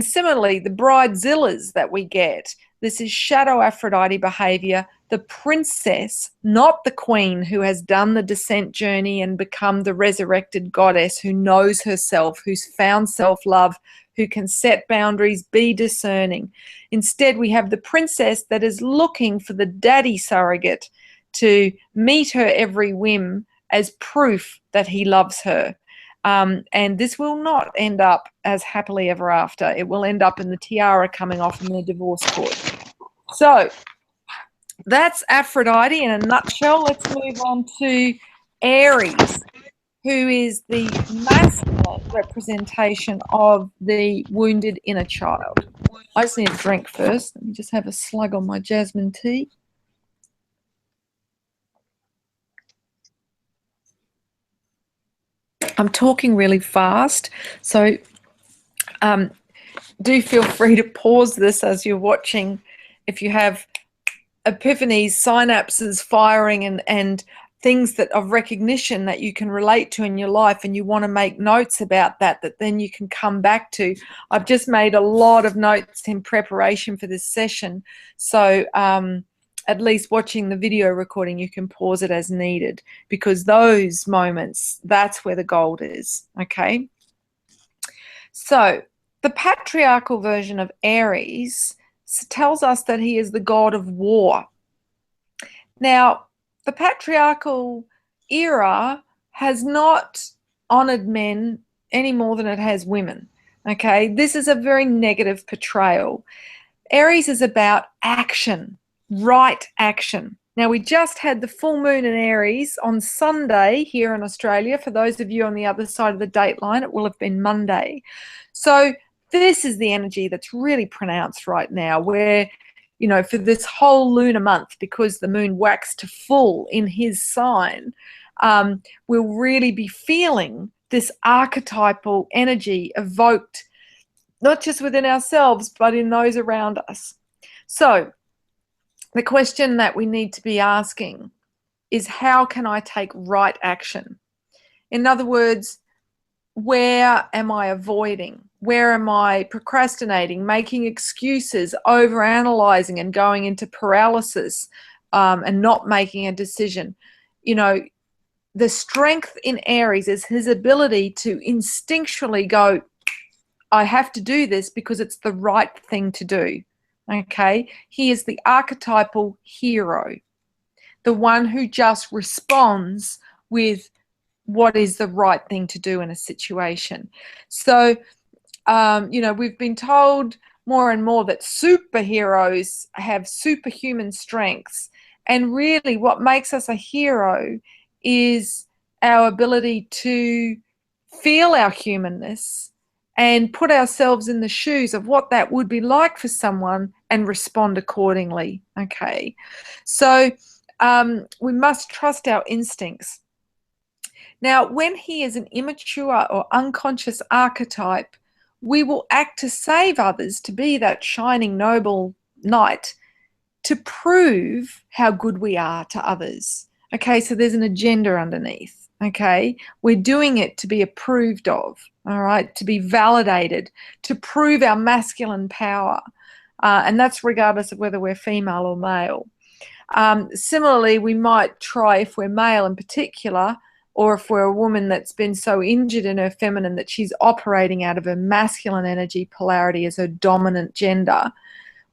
similarly, the bridezillas that we get, This is shadow Aphrodite behavior, the princess, not the queen who has done the descent journey and become the resurrected goddess who knows herself, who's found self-love, who can set boundaries, be discerning. Instead, we have the princess that is looking for the daddy surrogate to meet her every whim as proof that he loves her. And this will not end up as happily ever after. It will end up in the tiara coming off in the divorce court. So that's Aphrodite in a nutshell. Let's move on to Aries, who is the masculine representation of the wounded inner child. I just need a drink first. Let me just have a slug on my jasmine tea. I'm talking really fast, so do feel free to pause this as you're watching if you have epiphanies, synapses firing, and things that of recognition that you can relate to in your life, and you want to make notes about that then you can come back to. I've just made a lot of notes in preparation for this session, so at least watching the video recording, you can pause it as needed, because those moments, that's where the gold is. Okay, so the patriarchal version of Aries tells us that he is the god of war. Now, the patriarchal era has not honored men any more than it has women. Okay, this is a very negative portrayal. Aries is about action, right action. Now, we just had the full moon in Aries on Sunday here in Australia. For those of you on the other side of the date line, it will have been Monday. So this is the energy that's really pronounced right now, where, you know, for this whole lunar month, because the moon waxed to full in his sign, we'll really be feeling this archetypal energy evoked, not just within ourselves, but in those around us. So the question that we need to be asking is, how can I take right action? In other words, where am I avoiding? Where am I procrastinating, making excuses, overanalyzing, and going into paralysis, and not making a decision? You know, the strength in Aries is his ability to instinctually go, I have to do this because it's the right thing to do. Okay, he is the archetypal hero, the one who just responds with what is the right thing to do in a situation. So, you know, we've been told more and more that superheroes have superhuman strengths. And really what makes us a hero is our ability to feel our humanness and put ourselves in the shoes of what that would be like for someone and respond accordingly. Okay, so we must trust our instincts. Now, when he is an immature or unconscious archetype, we will act to save others, to be that shining noble knight, to prove how good we are to others. Okay, so there's an agenda underneath. Okay, we're doing it to be approved of, all right, to be validated, to prove our masculine power. And that's regardless of whether we're female or male. Similarly, we might try, if we're male in particular, or if we're a woman that's been so injured in her feminine that she's operating out of her masculine energy polarity as her dominant gender,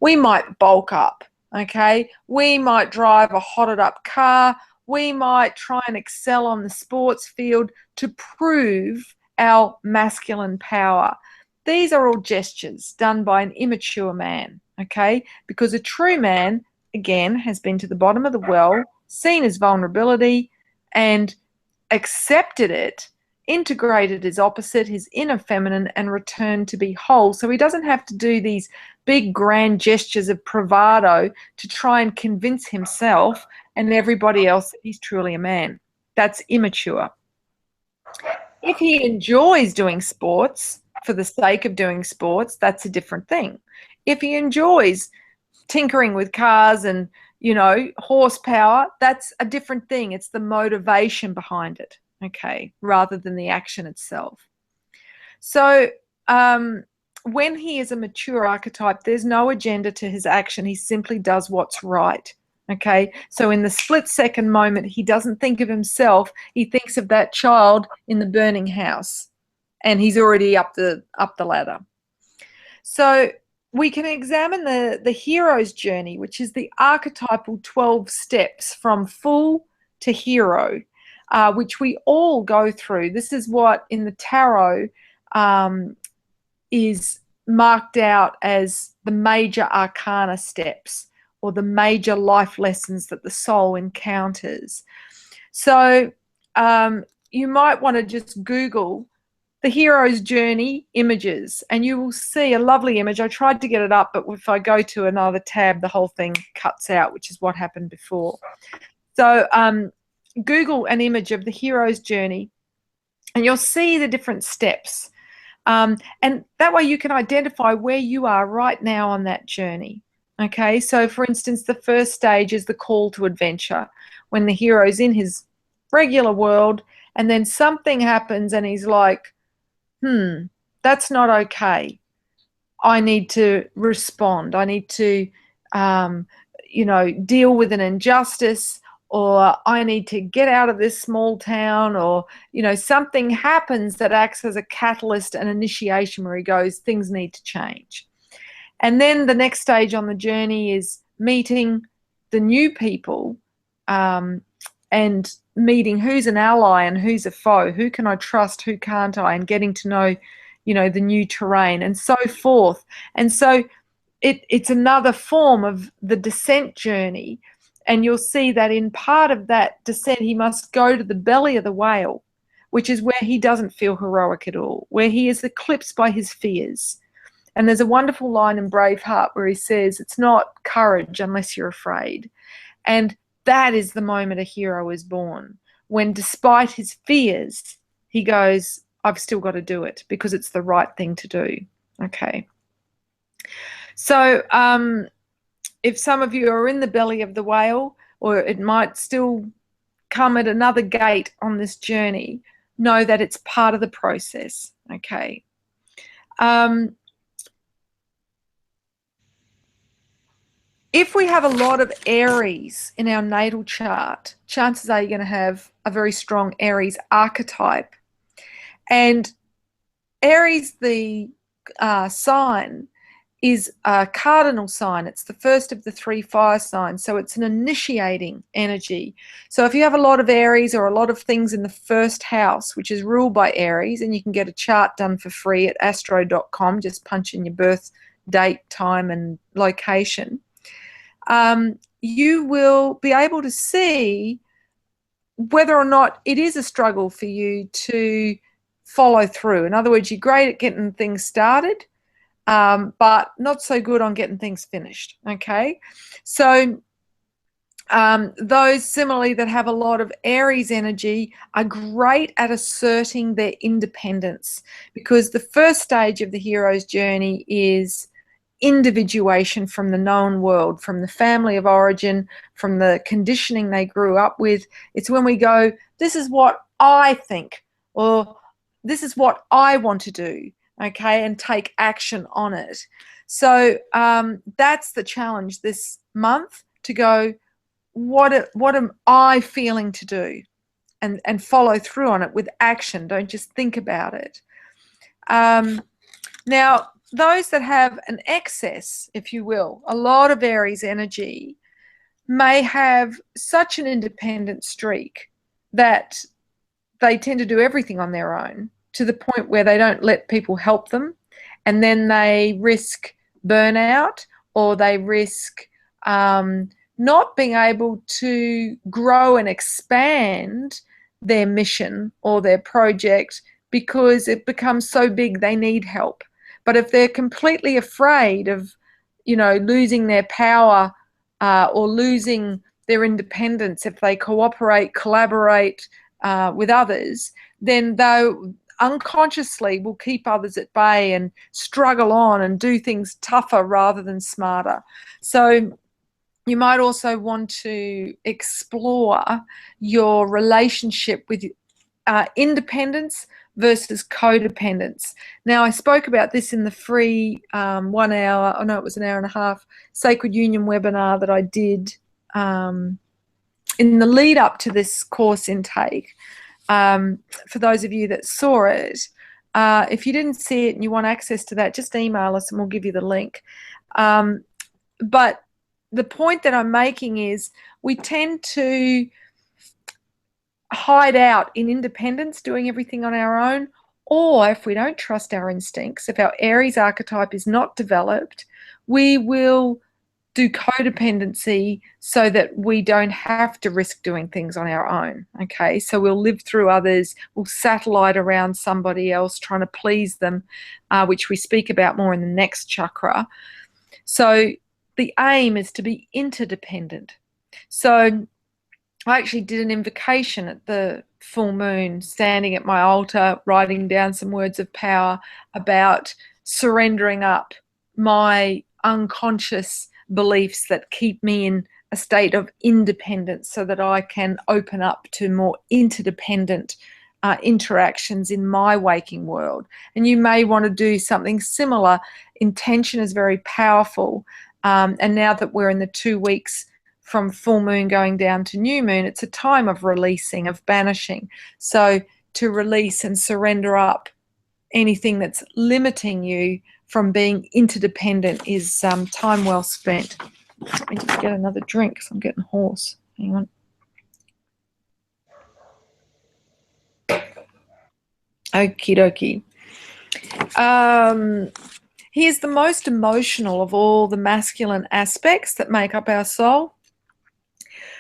we might bulk up, okay? We might drive a hotted up car. We might try and excel on the sports field to prove our masculine power. These are all gestures done by an immature man, okay? Because a true man, again, has been to the bottom of the well, seen his vulnerability, and accepted it, integrated his opposite, his inner feminine, and returned to be whole. So he doesn't have to do these big grand gestures of bravado to try and convince himself and everybody else that he's truly a man. That's immature. If he enjoys doing sports for the sake of doing sports, that's a different thing. If he enjoys tinkering with cars and, you know, horsepower, that's a different thing. It's the motivation behind it, okay, rather than the action itself. So when he is a mature archetype, there's no agenda to his action. He simply does what's right. Okay, so in the split-second moment, he doesn't think of himself. He thinks of that child in the burning house, and he's already up the ladder. So we can examine the hero's journey, which is the archetypal 12 steps from fool to hero, which we all go through. This is what in the tarot is marked out as the major arcana steps, or the major life lessons that the soul encounters. So you might want to just Google the hero's journey images, and you will see a lovely image. I tried to get it up, but if I go to another tab, the whole thing cuts out, which is what happened before. So Google an image of the hero's journey, and you'll see the different steps. And that way you can identify where you are right now on that journey. Okay, so for instance, the first stage is the call to adventure, when the hero's in his regular world, and then something happens and he's like, that's not okay. I need to respond. I need to, deal with an injustice, or I need to get out of this small town, or, something happens that acts as a catalyst and initiation where he goes, things need to change. And then the next stage on the journey is meeting the new people, and meeting who's an ally and who's a foe, who can I trust, who can't I, and getting to know, the new terrain, and so forth. And so it's another form of the descent journey. And you'll see that in part of that descent, he must go to the belly of the whale, which is where he doesn't feel heroic at all, where he is eclipsed by his fears. And there's a wonderful line in Braveheart where he says, it's not courage unless you're afraid. And that is the moment a hero is born, when despite his fears, he goes, I've still got to do it because it's the right thing to do. Okay. So if some of you are in the belly of the whale, or it might still come at another gate on this journey, know that it's part of the process. Okay. If we have a lot of Aries in our natal chart, chances are you're going to have a very strong Aries archetype. And Aries, the sign, is a cardinal sign. It's the first of the 3 fire signs, so it's an initiating energy. So if you have a lot of Aries, or a lot of things in the first house, which is ruled by Aries, and you can get a chart done for free at astro.com, just punch in your birth date, time, and location. You will be able to see whether or not it is a struggle for you to follow through. In other words, you're great at getting things started, but not so good on getting things finished. Okay, so those similarly that have a lot of Aries energy are great at asserting their independence, because the first stage of the hero's journey is individuation from the known world, from the family of origin, from the conditioning they grew up with. It's when we go, this is what I think, or this is what I want to do, okay, and take action on it. So that's the challenge this month, to go, what am I feeling to do, and follow through on it with action. Don't just think about it. Now, those that have an excess, if you will, a lot of Aries energy, may have such an independent streak that they tend to do everything on their own, to the point where they don't let people help them, and then they risk burnout, or they risk not being able to grow and expand their mission or their project, because it becomes so big they need help. But if they're completely afraid of, losing their power, or losing their independence, if they cooperate, collaborate with others, then they unconsciously will keep others at bay and struggle on and do things tougher rather than smarter. So you might also want to explore your relationship with independence versus codependence. Now, I spoke about this in the free 1 hour, oh no, it was an hour and a half, Sacred Union webinar that I did in the lead up to this course intake. For those of you that saw it, if you didn't see it and you want access to that, just email us and we'll give you the link. But the point that I'm making is we tend to hide out in independence, doing everything on our own, or if we don't trust our instincts, if our Aries archetype is not developed, we will do codependency so that we don't have to risk doing things on our own. Okay, so we'll live through others, we'll satellite around somebody else trying to please them, which we speak about more in the next chakra. So the aim is to be interdependent. So I actually did an invocation at the full moon, standing at my altar, writing down some words of power about surrendering up my unconscious beliefs that keep me in a state of independence so that I can open up to more interdependent interactions in my waking world. And you may want to do something similar. Intention is very powerful. And now that we're in the 2 weeks from full moon going down to new moon, it's a time of releasing, of banishing. So to release and surrender up anything that's limiting you from being interdependent is time well spent. Let me just get another drink because I'm getting hoarse. Hang on. Okie dokie. Here's the most emotional of all the masculine aspects that make up our soul.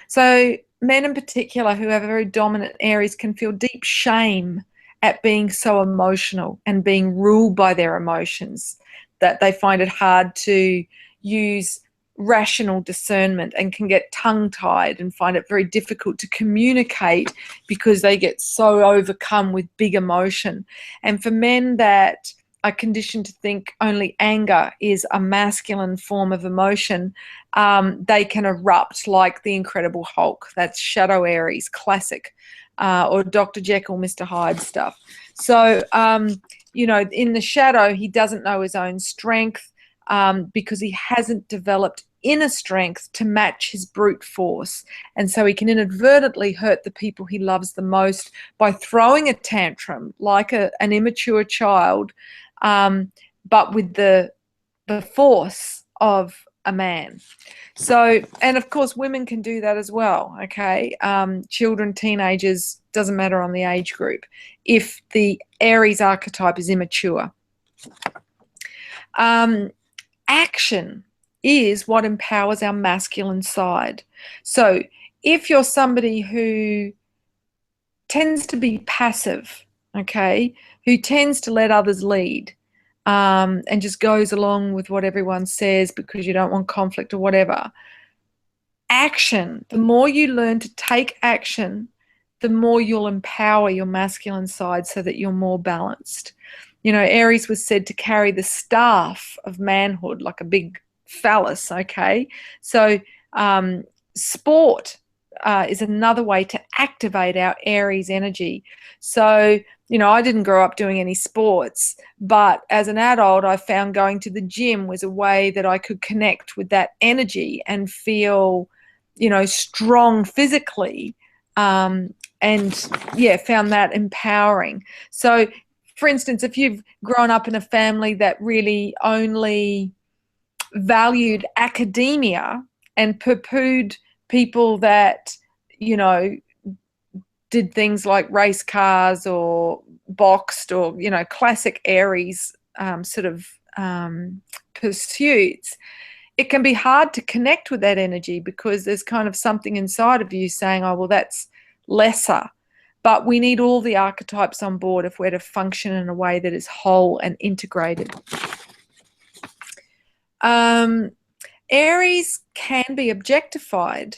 So men in particular who have a very dominant Aries can feel deep shame at being so emotional and being ruled by their emotions, that they find it hard to use rational discernment and can get tongue-tied and find it very difficult to communicate because they get so overcome with big emotion. And for men that are conditioned to think only anger is a masculine form of emotion, they can erupt like the Incredible Hulk. That's Shadow Aries, classic, or Dr. Jekyll, Mr. Hyde stuff. So, you know, in the shadow, he doesn't know his own strength because he hasn't developed inner strength to match his brute force. And so he can inadvertently hurt the people he loves the most by throwing a tantrum like an immature child, but with the force of a man. So, and of course, women can do that as well, okay? Children, teenagers, doesn't matter on the age group, if the Aries archetype is immature. Action is what empowers our masculine side. So if you're somebody who tends to be passive, okay, who tends to let others lead, and just goes along with what everyone says because you don't want conflict or whatever, action, the more you learn to take action, the more you'll empower your masculine side so that you're more balanced. You know, Aries was said to carry the staff of manhood like a big phallus, okay? So sport is another way to activate our Aries energy. So, you know, I didn't grow up doing any sports, but as an adult, I found going to the gym was a way that I could connect with that energy and feel, you know, strong physically, and yeah, found that empowering. So, for instance, if you've grown up in a family that really only valued academia and poo-pooed people that, you know, did things like race cars or boxed or, you know, classic Aries sort of pursuits, it can be hard to connect with that energy because there's kind of something inside of you saying, oh, well, that's lesser. But we need all the archetypes on board if we're to function in a way that is whole and integrated. Aries can be objectified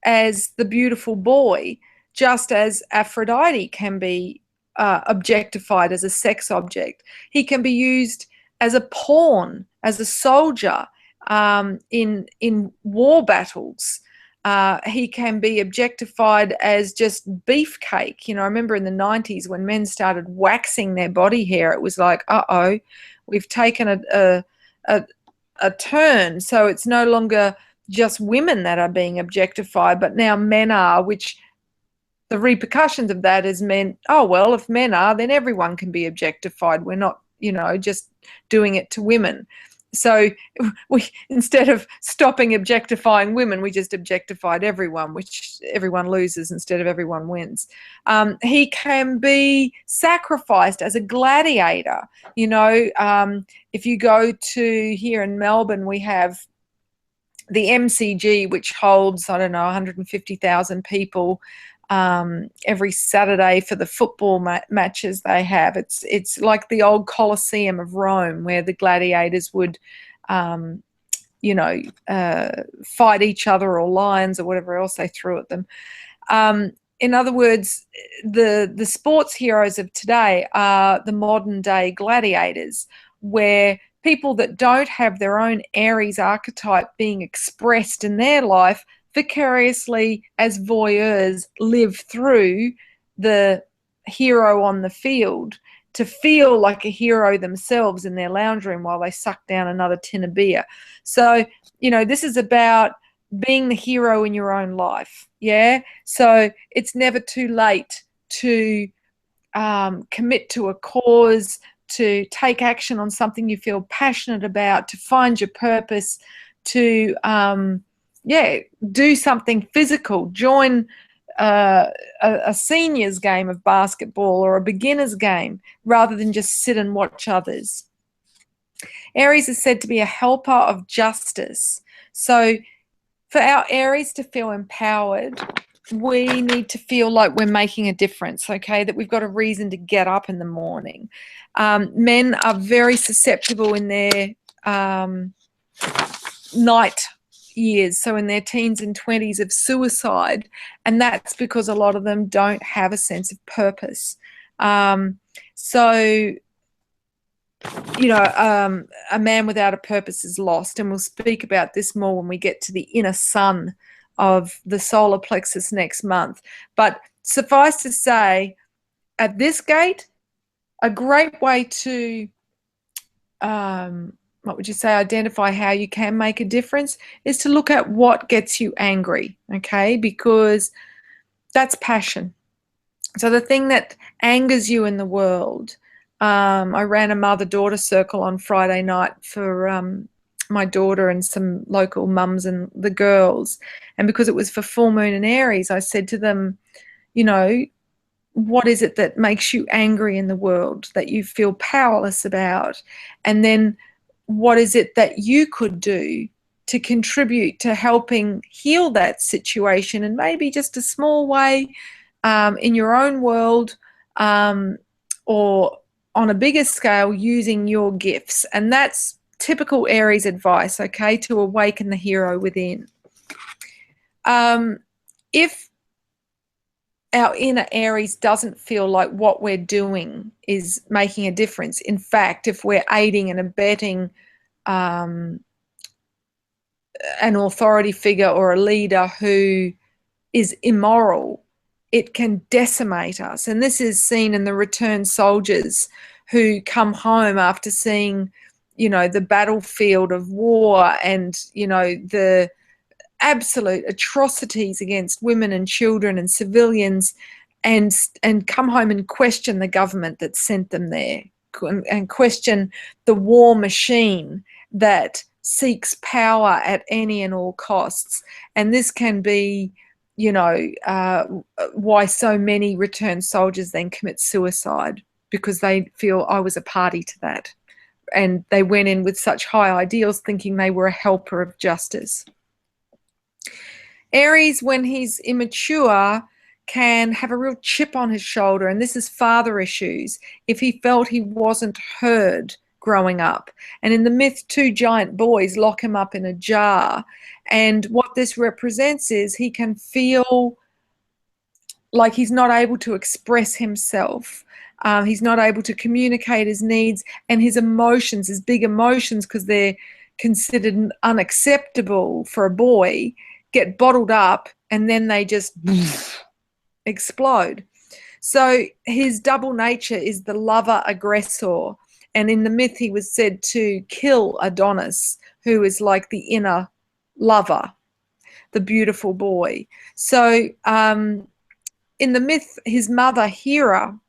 as the beautiful boy, just as Aphrodite can be objectified as a sex object. He can be used as a pawn, as a soldier in war battles. He can be objectified as just beefcake. You know, I remember in the 90s when men started waxing their body hair, it was like, uh-oh, we've taken a turn. So it's no longer just women that are being objectified, but now men are, which the repercussions of that is meant, oh, well, if men are, then everyone can be objectified. We're not, you know, just doing it to women. So we, instead of stopping objectifying women, we just objectified everyone, which everyone loses instead of everyone wins. He can be sacrificed as a gladiator. You know, if you go to here in Melbourne, we have the MCG, which holds, I don't know, 150,000 people every Saturday for the football matches they have. It's like the old Colosseum of Rome, where the gladiators would, you know, fight each other, or lions or whatever else they threw at them. In other words, the sports heroes of today are the modern day gladiators, where people that don't have their own Aries archetype being expressed in their life vicariously as voyeurs live through the hero on the field to feel like a hero themselves in their lounge room while they suck down another tin of beer. So, you know, this is about being the hero in your own life. Yeah. So it's never too late to commit to a cause, to take action on something you feel passionate about, to find your purpose, to do something physical. Join a seniors game of basketball or a beginner's game rather than just sit and watch others. Aries is said to be a helper of justice. So for our Aries to feel empowered, we need to feel like we're making a difference, okay, that we've got a reason to get up in the morning. Men are very susceptible in their night years, so in their teens and 20s, of suicide, and that's because a lot of them don't have a sense of purpose. So, you know, a man without a purpose is lost, and we'll speak about this more when we get to the inner sun of the solar plexus next month. But suffice to say, at this gate, a great way to what would you say, identify how you can make a difference is to look at what gets you angry, okay? Because that's passion. So the thing that angers you in the world, I ran a mother-daughter circle on Friday night for my daughter and some local mums and the girls. And because it was for full moon in Aries, I said to them, you know, what is it that makes you angry in the world, that you feel powerless about? And then what is it that you could do to contribute to helping heal that situation, and maybe just a small way in your own world, or on a bigger scale using your gifts. And that's typical Aries advice, okay, to awaken the hero within. If our inner Aries doesn't feel like what we're doing is making a difference, in fact, if we're aiding and abetting an authority figure or a leader who is immoral, it can decimate us. And this is seen in the returned soldiers who come home after seeing, you know, the battlefield of war and, you know, the absolute atrocities against women and children and civilians, and come home and question the government that sent them there, and question the war machine that seeks power at any and all costs. And this can be, you know, why so many returned soldiers then commit suicide, because they feel, I was a party to that. And they went in with such high ideals thinking they were a helper of justice. Aries, when he's immature, can have a real chip on his shoulder, and this is father issues, if he felt he wasn't heard growing up. And in the myth, two giant boys lock him up in a jar, and what this represents is he can feel like he's not able to express himself. He's not able to communicate his needs and his emotions, his big emotions, because they're considered unacceptable for a boy. get bottled up and then they just explode. So his double nature is the lover aggressor. And in the myth, he was said to kill Adonis, who is like the inner lover, the beautiful boy. So in the myth, his mother, Hera,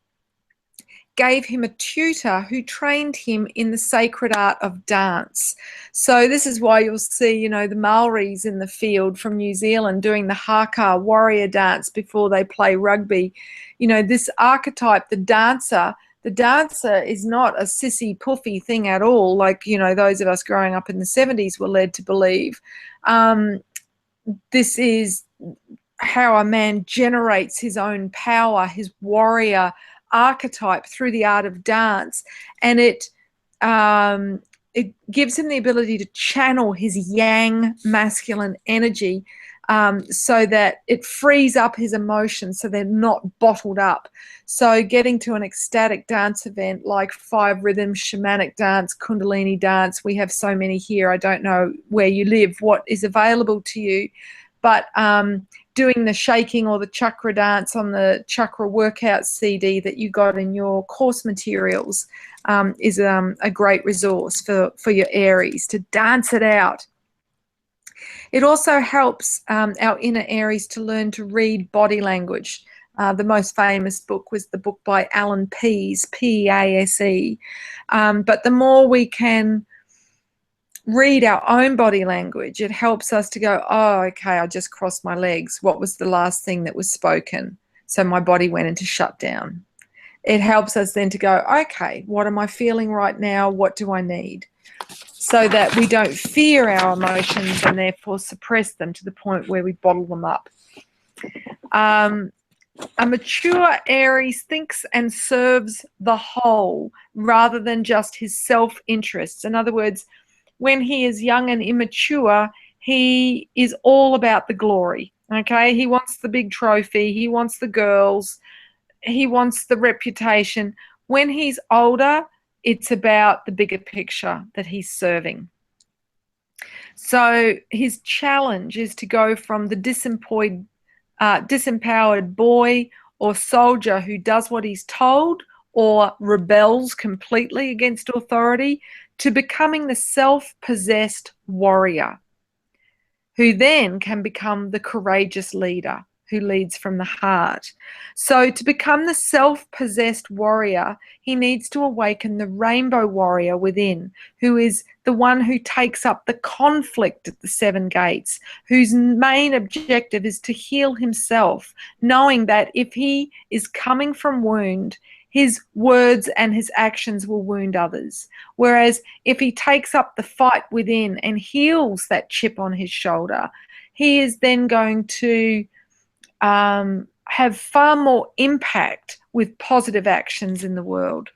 gave him a tutor who trained him in the sacred art of dance. So this is why you'll see, you know, the Maoris in the field from New Zealand doing the haka warrior dance before they play rugby. You know, this archetype, the dancer is not a sissy puffy thing at all, like, you know, those of us growing up in the 70s were led to believe. This is how a man generates his own power, his warrior archetype through the art of dance, and it gives him the ability to channel his yang masculine energy, so that it frees up his emotions so they're not bottled up. So getting to an ecstatic dance event like 5 rhythm, shamanic dance, kundalini dance, we have so many here. I don't know where you live, what is available to you, but doing the shaking or the chakra dance on the chakra workout CD that you got in your course materials is a great resource for your Aries to dance it out. It also helps our inner Aries to learn to read body language. The most famous book was the book by Alan Pease, Pease. But the more we can read our own body language, it helps us to go, oh, okay, I just crossed my legs. What was the last thing that was spoken? So my body went into shutdown. It helps us then to go, okay, what am I feeling right now? What do I need? So that we don't fear our emotions and therefore suppress them to the point where we bottle them up. A mature Aries thinks and serves the whole rather than just his self-interests. In other words, when he is young and immature, he is all about the glory, okay? He wants the big trophy. He wants the girls. He wants the reputation. When he's older, it's about the bigger picture that he's serving. So his challenge is to go from the disempowered boy or soldier who does what he's told or rebels completely against authority to becoming the self-possessed warrior who then can become the courageous leader who leads from the heart. So to become the self-possessed warrior, he needs to awaken the rainbow warrior within, who is the one who takes up the conflict at the 7 gates, whose main objective is to heal himself, knowing that if he is coming from wound, his words and his actions will wound others. Whereas if he takes up the fight within and heals that chip on his shoulder, he is then going to have far more impact with positive actions in the world.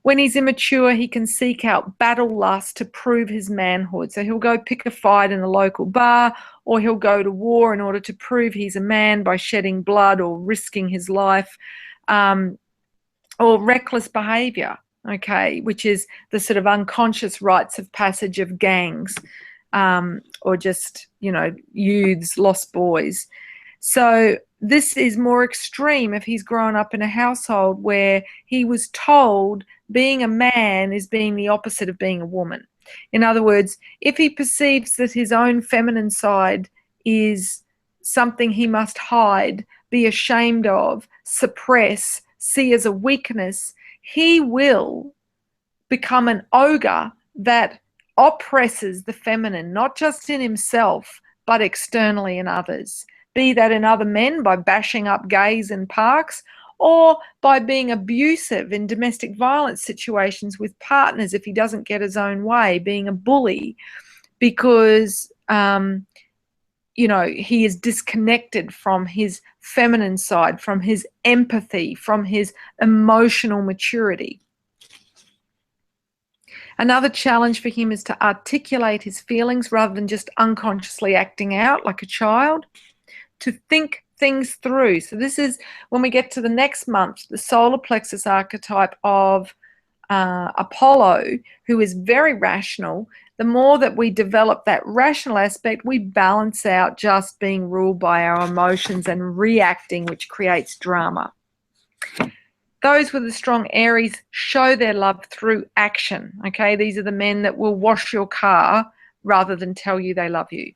When he's immature, he can seek out battle lust to prove his manhood. So he'll go pick a fight in a local bar, or he'll go to war in order to prove he's a man by shedding blood or risking his life. Or reckless behavior, okay, which is the sort of unconscious rites of passage of gangs, or just, you know, youths, lost boys. So this is more extreme if he's grown up in a household where he was told being a man is being the opposite of being a woman. In other words, if he perceives that his own feminine side is something he must hide, be ashamed of, suppress, see as a weakness, he will become an ogre that oppresses the feminine, not just in himself, but externally in others. Be that in other men by bashing up gays in parks, or by being abusive in domestic violence situations with partners if he doesn't get his own way, being a bully because you know, he is disconnected from his feminine side, from his empathy, from his emotional maturity. Another challenge for him is to articulate his feelings rather than just unconsciously acting out like a child, to think things through. So this is when we get to the next month, the solar plexus archetype of Apollo, who is very rational, The more that we develop that rational aspect, we balance out just being ruled by our emotions and reacting, which creates drama. Those with a strong Aries show their love through action. Okay, these are the men that will wash your car rather than tell you they love you.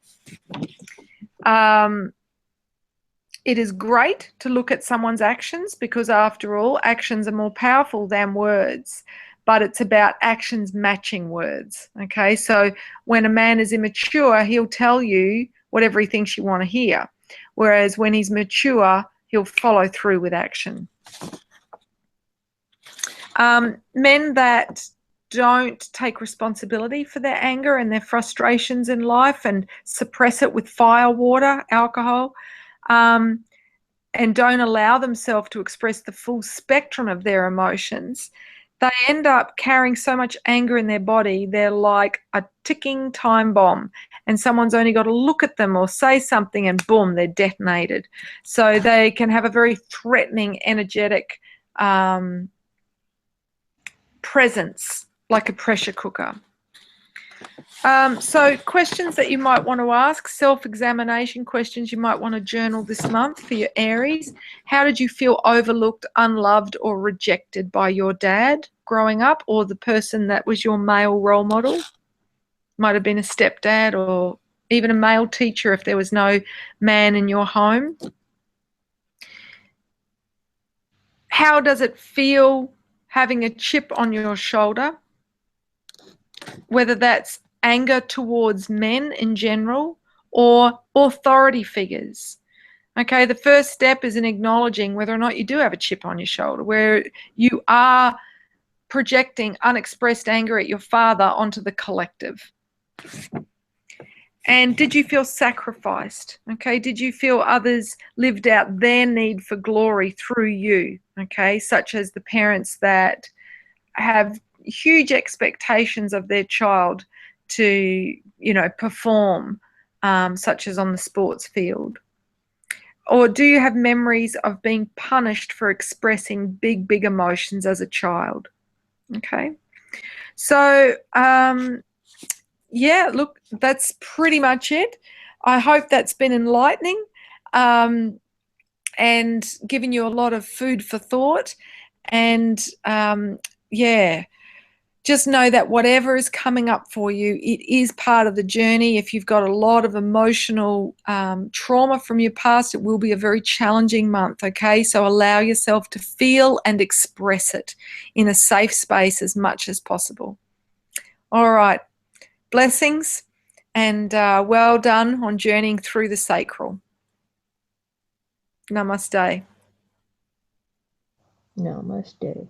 It is great to look at someone's actions because, after all, actions are more powerful than words, but it's about actions matching words. Okay, so when a man is immature, he'll tell you whatever he thinks you want to hear, whereas when he's mature, he'll follow through with action. Men that don't take responsibility for their anger and their frustrations in life and suppress it with fire, water, alcohol, and don't allow themselves to express the full spectrum of their emotions, they end up carrying so much anger in their body, they're like a ticking time bomb, and someone's only got to look at them or say something and boom, they're detonated. So they can have a very threatening, energetic presence, like a pressure cooker. So questions that you might want to ask, self-examination questions you might want to journal this month for your Aries. How did you feel overlooked, unloved, or rejected by your dad growing up, or the person that was your male role model? Might have been a stepdad or even a male teacher if there was no man in your home. How does it feel having a chip on your shoulder? Whether that's anger towards men in general or authority figures. Okay, the first step is in acknowledging whether or not you do have a chip on your shoulder, where you are projecting unexpressed anger at your father onto the collective. And did you feel sacrificed? Okay, did you feel others lived out their need for glory through you? Okay, such as the parents that have huge expectations of their child to, perform, such as on the sports field? Or do you have memories of being punished for expressing big emotions as a child? Okay. So, yeah, look, that's pretty much it. I hope that's been enlightening and given you a lot of food for thought. And, yeah, just know that whatever is coming up for you, it is part of the journey. If you've got a lot of emotional trauma from your past, it will be a very challenging month, okay? So allow yourself to feel and express it in a safe space as much as possible. All right. Blessings and well done on journeying through the sacral. Namaste.
Namaste.